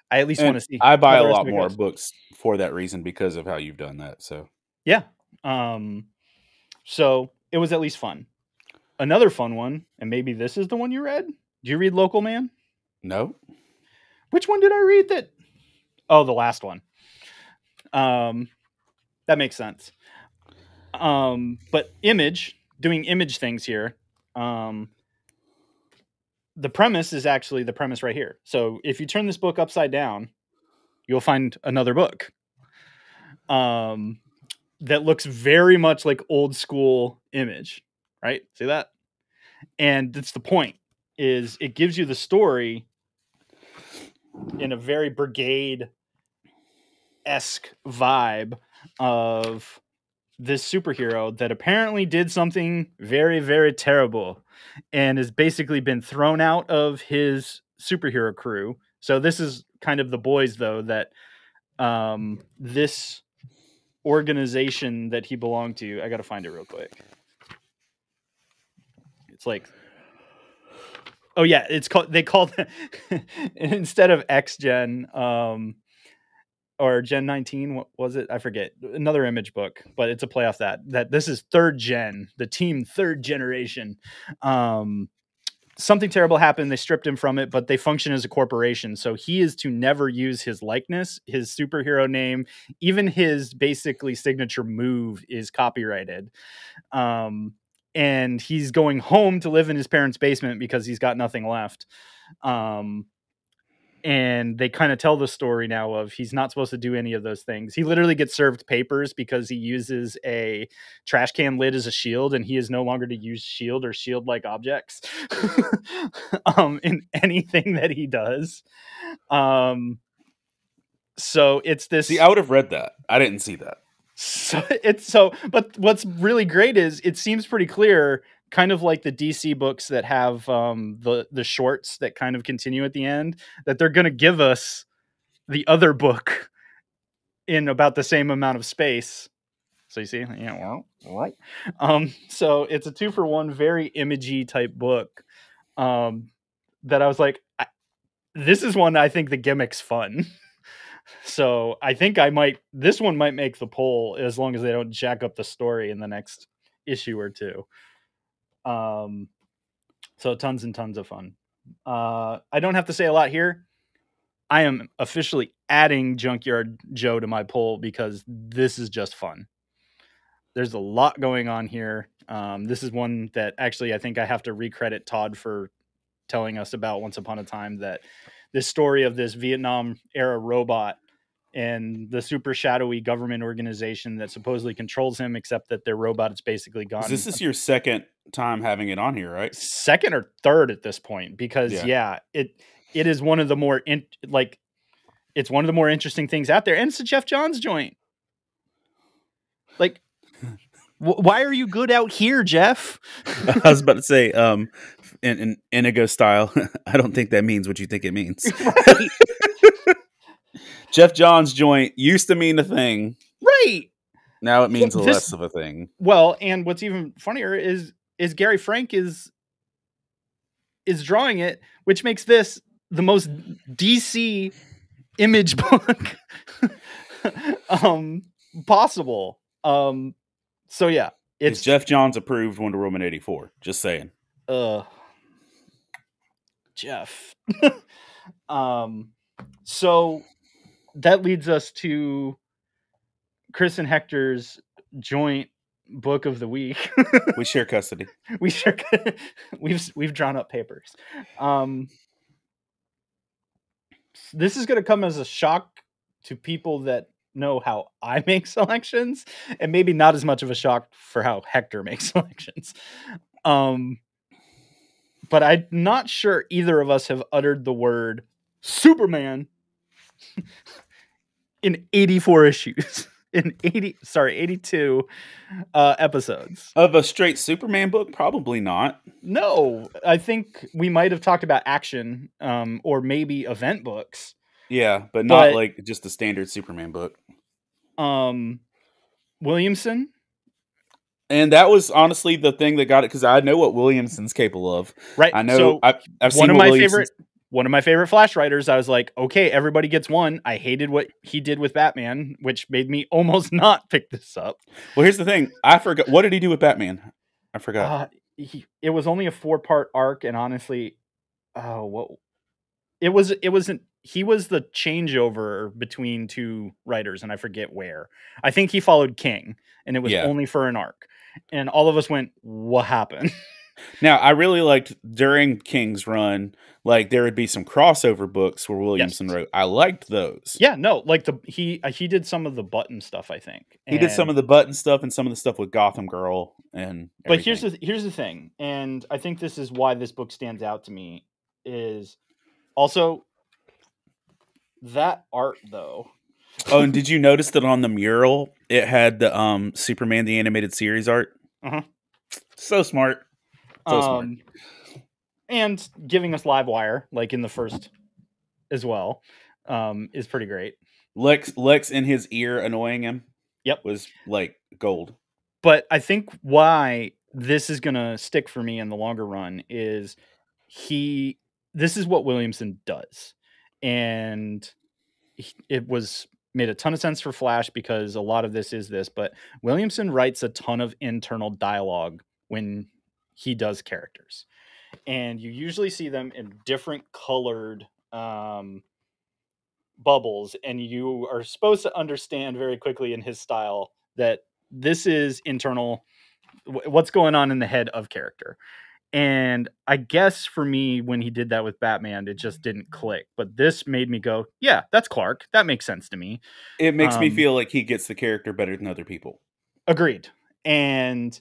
I at least want to see. I buy how a the rest lot of it more goes. books for that reason because of how you've done that. So Yeah. So it was at least fun. Another fun one, and maybe this is the one you read. Did you read Local Man? no, Which one did I read that? Oh, the last one. That makes sense. But doing image things here. The premise is actually the premise right here. So if you turn this book upside down, you'll find another book. That looks very much like old school Image, right? See that? And that's the point, is it gives you the story in a very Brigade-esque vibe of this superhero that apparently did something very, very terrible and has basically been thrown out of his superhero crew. So this is kind of the boys, though, that this organization that he belonged to, I got to find it real quick. It's like, oh yeah, they called instead of X Gen or Gen 19, what was it? I forget. Another Image book, but it's a play off that this is third gen, the team third generation. Something terrible happened. They stripped him from it, but they function as a corporation. So he is to never use his likeness, his superhero name, even his basically signature move is copyrighted. And he's going home to live in his parents' basement because he's got nothing left. And they kind of tell the story now of he's not supposed to do any of those things. He literally gets served papers because he uses a trash can lid as a shield, and he is no longer to use shield or shield-like objects in anything that he does. So it's this. see, I would have read that. I didn't see that. But what's really great is it seems pretty clear, kind of like the DC books that have the shorts that kind of continue at the end, that they're going to give us the other book in about the same amount of space. So you see, yeah, well, so it's a 2-for-1, very imagey type book. That I was like, this is one I think the gimmick's fun. So I think this one might make the poll as long as they don't jack up the story in the next issue or two. So tons and tons of fun. I don't have to say a lot here. I am officially adding Junkyard Joe to my poll because this is just fun. There's a lot going on here. This is one that actually I think I have to recredit Todd for telling us about Once Upon a Time, that this story of this Vietnam era robot and the super shadowy government organization that supposedly controls him, except that their robot is basically gone. This is your second time having it on here, right? Second or third at this point, because it is one of the more it's one of the more interesting things out there, and it's a Jeff Johns joint. Like, why are you good out here, Jeff? I was about to say, in Inigo style, I don't think that means what you think it means. Right. Jeff Johns joint used to mean a thing. Right. Now it means less of a thing. Well, and what's even funnier is Gary Frank is drawing it, which makes this the most DC Image book possible. So yeah, it's Jeff Johns approved Wonder Woman 84. Just saying. Jeff. So that leads us to Chris and Hector's joint book of the week. We share custody. We've drawn up papers. This is going to come as a shock to people that know how I make selections, and maybe not as much of a shock for how Hector makes selections. But I'm not sure either of us have uttered the word Superman in 84 issues. In 82 episodes. Of a straight Superman book? Probably not. No, I think we might have talked about action or maybe event books. Yeah, but not like just the standard Superman book. Williamson. And that was honestly the thing that got it, because I know what Williamson's capable of. Right. I know. So I've seen one of my favorite Flash writers. I was like, okay, everybody gets one. I hated what he did with Batman, which made me almost not pick this up. Well, here's the thing. I forgot. What did he do with Batman? I forgot. It was only a 4-part arc, and honestly, it wasn't. He was the changeover between two writers, and I forget where. I think he followed King, and it was only for an arc. And all of us went, what happened? Now, I really liked during King's run, like there would be some crossover books where Williamson wrote. I liked those. Yeah, no, like he did some of the Button stuff, I think. He did some of the Button stuff and some of the stuff with Gotham Girl and everything. But here's the thing, and I think this is why this book stands out to me, is also that art though. Oh, and did you notice that on the mural it had the Superman the Animated Series art? Uh-huh. So smart. So smart. And giving us Livewire, like in the first as well, is pretty great. Lex in his ear annoying him. Yep. Was like gold. But I think why this is going to stick for me in the longer run is this is what Williamson does. And it made a ton of sense for Flash because a lot of this is this, but Williamson writes a ton of internal dialogue when he does characters. And you usually see them in different colored bubbles, and you are supposed to understand very quickly in his style that this is internal, what's going on in the head of character. And I guess for me, when he did that with Batman, it just didn't click. But this made me go, yeah, that's Clark. That makes sense to me. It makes me feel like he gets the character better than other people. Agreed. And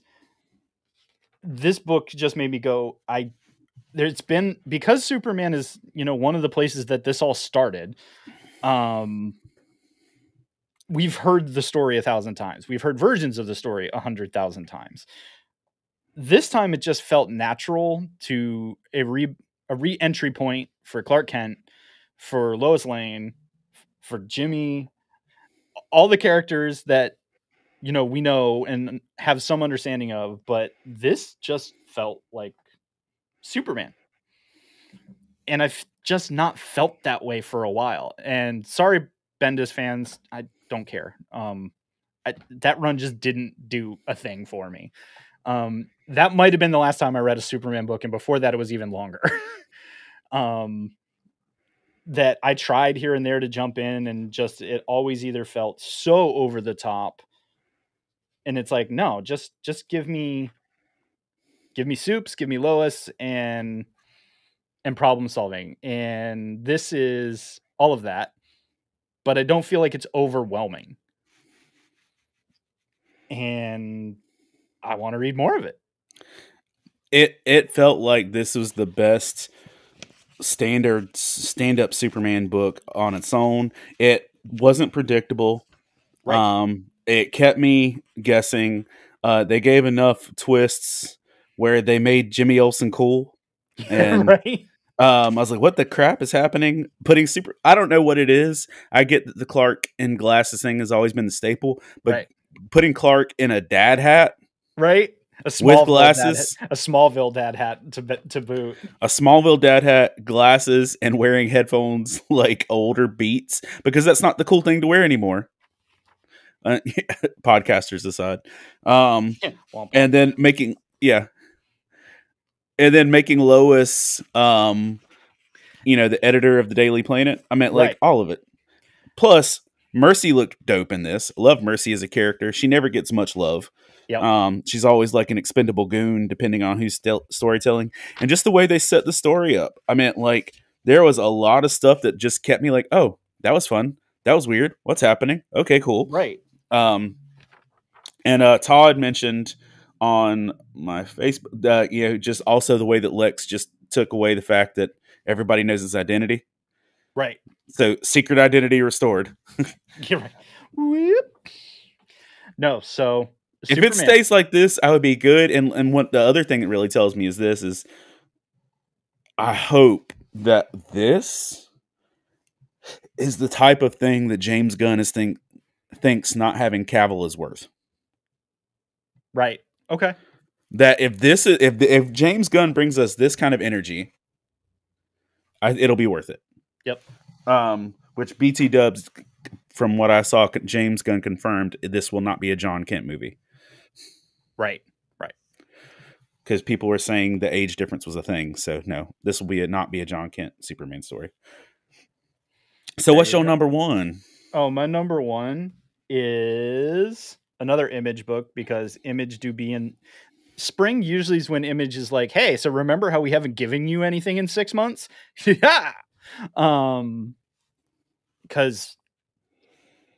this book just made me go, because Superman is, one of the places that this all started. We've heard the story 1,000 times. We've heard versions of the story 100,000 times. This time it just felt natural to a re-entry point for Clark Kent, for Lois Lane, for Jimmy, all the characters that, we know and have some understanding of, but this just felt like Superman. And I've just not felt that way for a while. And sorry, Bendis fans, I don't care. That run just didn't do a thing for me. That might have been the last time I read a Superman book, and before that it was even longer. That I tried here and there to jump in, and just it always either felt so over the top, and it's like, no, just give me Soups, give me Lois, and and problem solving. And this is all of that, but I don't feel like it's overwhelming. And I want to read more of it. It felt like this was the best standard stand-up Superman book on its own. It wasn't predictable. Right. It kept me guessing. They gave enough twists where they made Jimmy Olsen cool. And Right. I was like, what the crap is happening? I don't know what it is. I get that the Clark in glasses thing has always been the staple, but Right. putting Clark in a dad hat, Right. with glasses, a Smallville dad hat to boot. a Smallville dad hat, glasses, and wearing headphones like older Beats, because that's not the cool thing to wear anymore. Podcasters aside, and then making Lois, the editor of the Daily Planet. I meant like all of it. Plus, Mercy looked dope in this. Love Mercy as a character. She never gets much love. Yep. She's always like an expendable goon, depending on who's storytelling, and just the way they set the story up. I meant like there was a lot of stuff that just kept me like, oh, that was fun. That was weird. What's happening? Okay, cool. Right. And Todd mentioned on my Facebook, just also the way that Lex just took away the fact that everybody knows his identity. Right. So secret identity restored. You're right. Whoop. No, so if it stays like this, I would be good. And what the other thing it really tells me is I hope that this is the type of thing that James Gunn thinks not having Cavill is worth. Right. Okay. That if James Gunn brings us this kind of energy, it'll be worth it. Yep. Which BT Dubs, from what I saw, James Gunn confirmed this will not be a John Kent movie. Right. Because people were saying the age difference was a thing. So no, this will not be a John Kent Superman story. So what's your number one? Oh, my number one is another Image book, because Image do be in spring. Usually is when Image is like, hey, so remember how we haven't given you anything in 6 months? Yeah. Because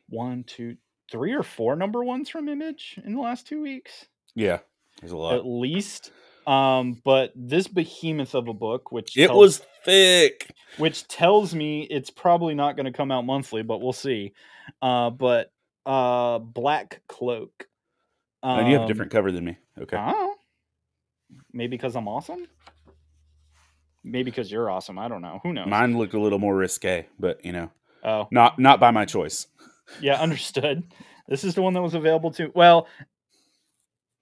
1, 2, 3 or 4 number ones from Image in the last 2 weeks. Yeah, there's a lot. At least. But this behemoth of a book, was thick, which tells me it's probably not going to come out monthly, but we'll see. But Black Cloak. And you have a different cover than me. Okay. Maybe because I'm awesome. Maybe because you're awesome. I don't know. Who knows? Mine looked a little more risque, but Oh, not by my choice. Yeah, understood. This is the one that was available to. Well,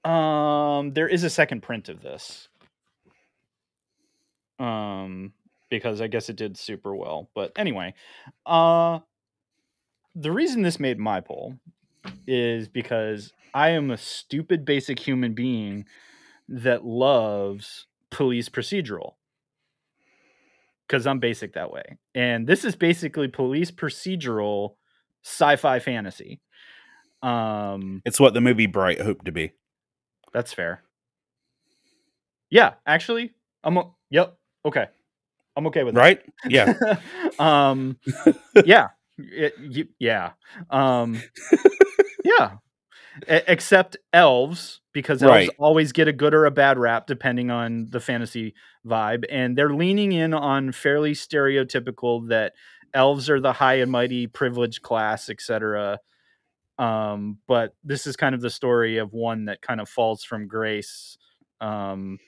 there is a second print of this. Because I guess it did super well. But anyway, the reason this made my poll is because I am a stupid basic human being that loves police procedural. Because I'm basic that way. And this is basically police procedural sci-fi fantasy. It's what the movie Bright hoped to be. That's fair. Yeah, actually, yep. Okay. I'm okay with that. Right? Yeah. Yeah. Yeah. Yeah. Except elves, because elves always get a good or a bad rap depending on the fantasy vibe, and they're leaning in on fairly stereotypical that elves are the high and mighty privileged class, etc. But this is kind of the story of one that kind of falls from grace. And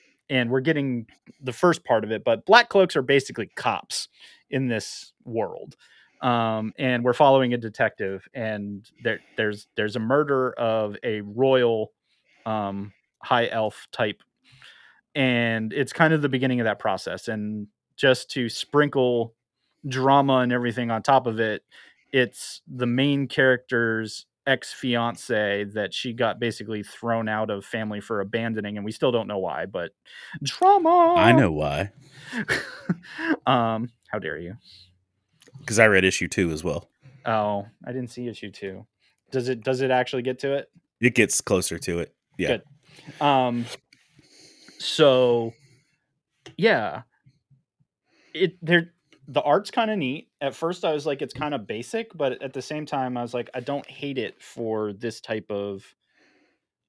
we're getting the first part of it, but Black Cloaks are basically cops in this world. And we're following a detective, and there's a murder of a royal high elf type, and it's kind of the beginning of that process. And just to sprinkle drama and everything on top of it, it's the main character's ex-fiance that she got basically thrown out of family for abandoning, and we still don't know why, but drama. I know why. How dare you? Because I read issue 2 as well. Oh, I didn't see issue 2. Does it actually get to it? It gets closer to it. Yeah. Good. So yeah. the art's kind of neat. At first I was like, it's kind of basic, but at the same time I was like, I don't hate it for this type of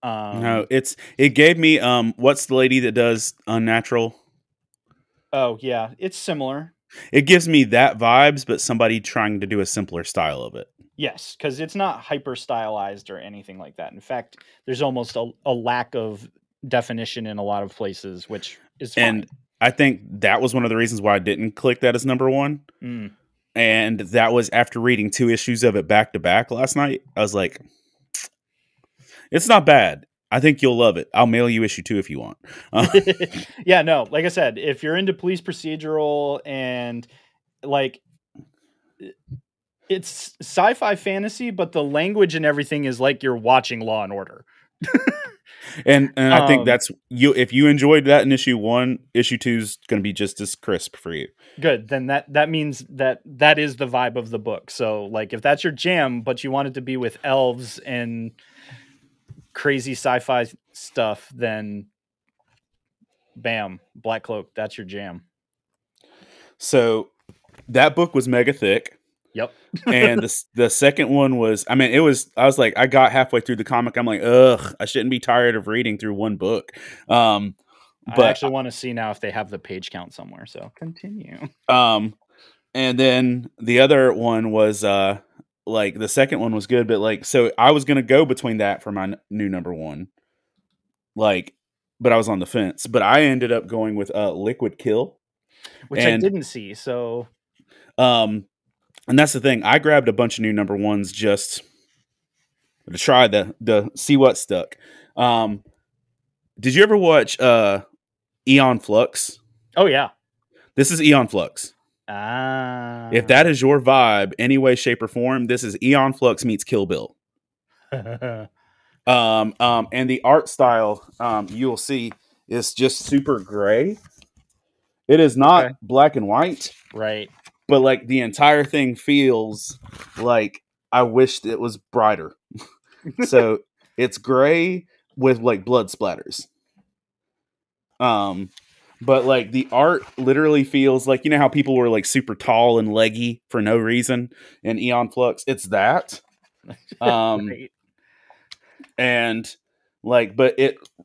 No, it gave me what's the lady that does Unnatural? oh yeah, it's similar. It gives me that vibes, but somebody trying to do a simpler style of it. Yes, because it's not hyper stylized or anything like that. In fact, there's almost a lack of definition in a lot of places, which is fine. And I think that was one of the reasons why I didn't click that as number one. Mm. And that was after reading 2 issues of it back to back last night. I was like, it's not bad. I think you'll love it. I'll mail you issue 2 if you want. Yeah, no, like I said, if you're into police procedural and like it's sci-fi fantasy, but the language and everything is like you're watching Law and Order. and I think that's you. If you enjoyed that in issue 1, issue 2 is going to be just as crisp for you. Good. Then that means that is the vibe of the book. So like if that's your jam, but you want it to be with elves and crazy sci-fi stuff, then bam, Black Cloak, that's your jam. So that book was mega thick. Yep. And the second one was, I mean, I was like, I got halfway through the comic. I'm like, ugh, I shouldn't be tired of reading through one book. But I actually want to see now if they have the page count somewhere. So continue. And then the other one was, like the second one was good, but like, so I was going to go between that for my new number one, like, but I was on the fence, but I ended up going with, Liquid Kill, which I didn't see. So, and that's the thing. I grabbed a bunch of new number ones just to try the see what stuck. Did you ever watch Eon Flux? Oh yeah. This is Eon Flux. Ah. If that is your vibe, any way, shape, or form, this is Eon Flux meets Kill Bill. And the art style, you'll see, is just super gray. It is not black and white. Right. But like the entire thing feels like I wished it was brighter. So it's gray with like blood splatters. But like the art literally feels like, you know how people were like super tall and leggy for no reason in Eon Flux? It's that. Right. And like, but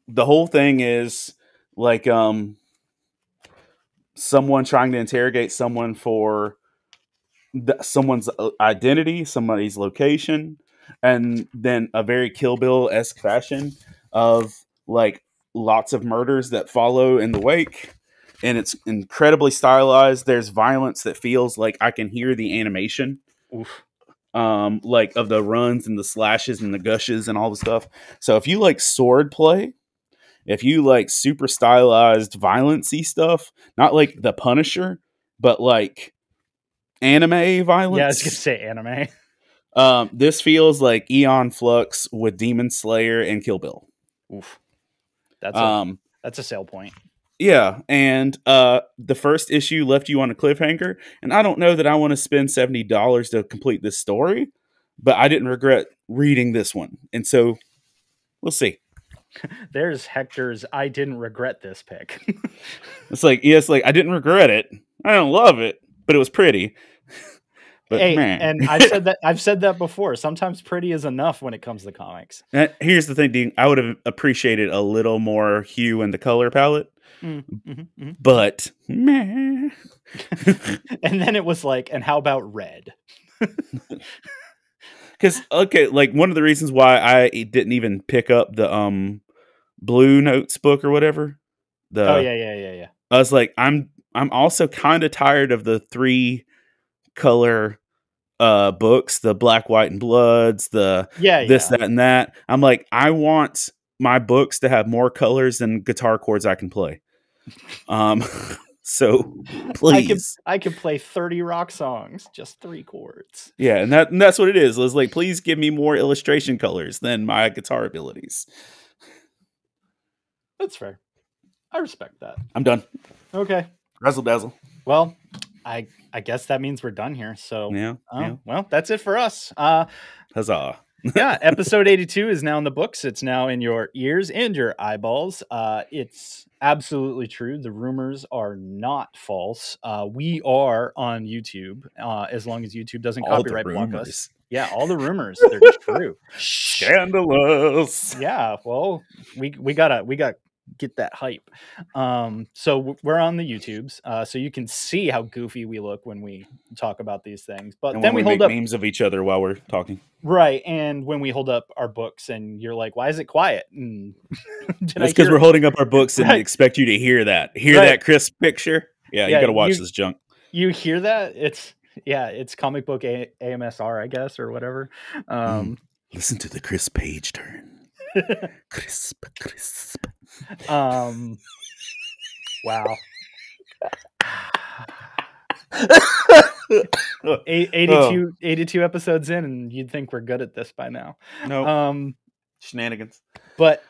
the whole thing is like someone trying to interrogate someone for someone's identity, somebody's location, and then a very Kill Bill-esque fashion of like lots of murders that follow in the wake, and it's incredibly stylized. There's violence that feels like I can hear the animation. Oof. Like of the runs and the slashes and the gushes and all the stuff. So if you like sword play, if you like super stylized violence-y stuff, not like The Punisher, but like anime violence. Yeah, I was gonna say anime. This feels like Eon Flux with Demon Slayer and Kill Bill. Oof. That's a sale point. Yeah, and the first issue left you on a cliffhanger, and I don't know that I want to spend $70 to complete this story, but I didn't regret reading this one, and so we'll see. There's Hector's I didn't regret this pick. It's like, yes, like I didn't regret it. I don't love it, but it was pretty. But hey, man. And I've said that before. Sometimes pretty is enough when it comes to comics. Here's the thing, Dean. I would have appreciated a little more hue in the color palette. But meh. And then it was like, and how about red? Because okay, like one of the reasons why I didn't even pick up the Blue Notes book or whatever. Yeah. I was like, I'm also kind of tired of the 3 color books, the Black, White, and Bloods, that, and that. I'm like, I want my books to have more colors than guitar chords I can play. So please, I could play 30 rock songs, just 3 chords. Yeah, and that's what it is. It's like, please give me more illustration colors than my guitar abilities. That's fair. I respect that. I'm done. Okay. Razzle dazzle. Well, I guess that means we're done here. So yeah. Well, that's it for us. Huzzah. Yeah, episode 82 is now in the books. It's now in your ears and your eyeballs. It's absolutely true. The rumors are not false. We are on YouTube, as long as YouTube doesn't All the copyright block us. rumors. Yeah, all the rumors, they're true. Scandalous. Yeah, well, we gotta get that hype. So we're on the YouTubes, so you can see how goofy we look when we talk about these things. But And then when we we hold make up memes of each other while we're talking. right, and when we hold up our books, and you're like, "Why is it quiet?" And That's because we're holding up our books and Right. expect you to hear that. Hear Right. that crisp picture? Yeah, Yeah, you got to watch this junk. You hear that? It's comic book AMSR, I guess, or whatever. Listen to the crisp page turn. Crisp. Wow. 82 episodes in, and you'd think we're good at this by now. No. Shenanigans. But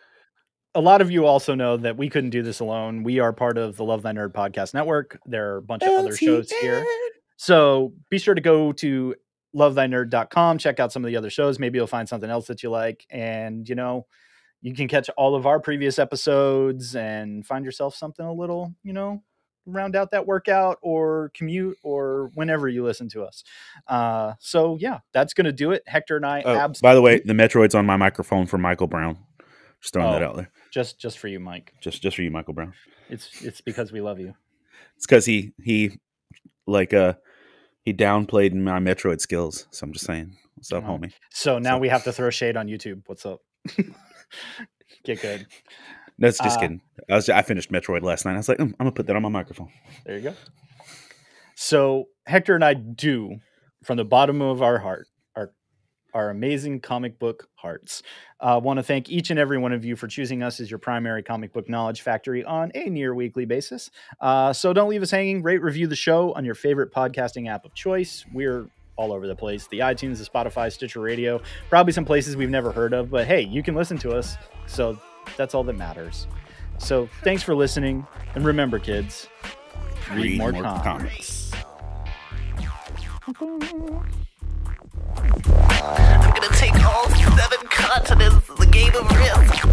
a lot of you also know that we couldn't do this alone. We are part of the Love Thy Nerd podcast network. There are a bunch of other shows here. So be sure to go to lovethynerd.com, check out some of the other shows. Maybe you'll find something else that you like. And, you can catch all of our previous episodes and find yourself something a little, round out that workout or commute or whenever you listen to us. So yeah, that's going to do it. Hector and I, by the way, the Metroid's on my microphone for Michael Brown. Just throwing that out there. Just for you, Mike. Just for you, Michael Brown. It's because we love you. It's because he downplayed my Metroid skills. So I'm just saying, what's up, homie? So now we have to throw shade on YouTube. What's up? Get good. That's just kidding. I finished Metroid last night. I was like, I'm gonna put that on my microphone. There you go. So Hector and I do, from the bottom of our heart, our amazing comic book hearts, want to thank each and every one of you for choosing us as your primary comic book knowledge factory on a near weekly basis. So don't leave us hanging. Rate, review the show on your favorite podcasting app of choice. We're all over the place. The iTunes, the Spotify, Stitcher Radio, probably some places we've never heard of, but hey, you can listen to us. So that's all that matters. So thanks for listening. And remember, kids, read more comics. I'm gonna take all 7 continents as a game of risk.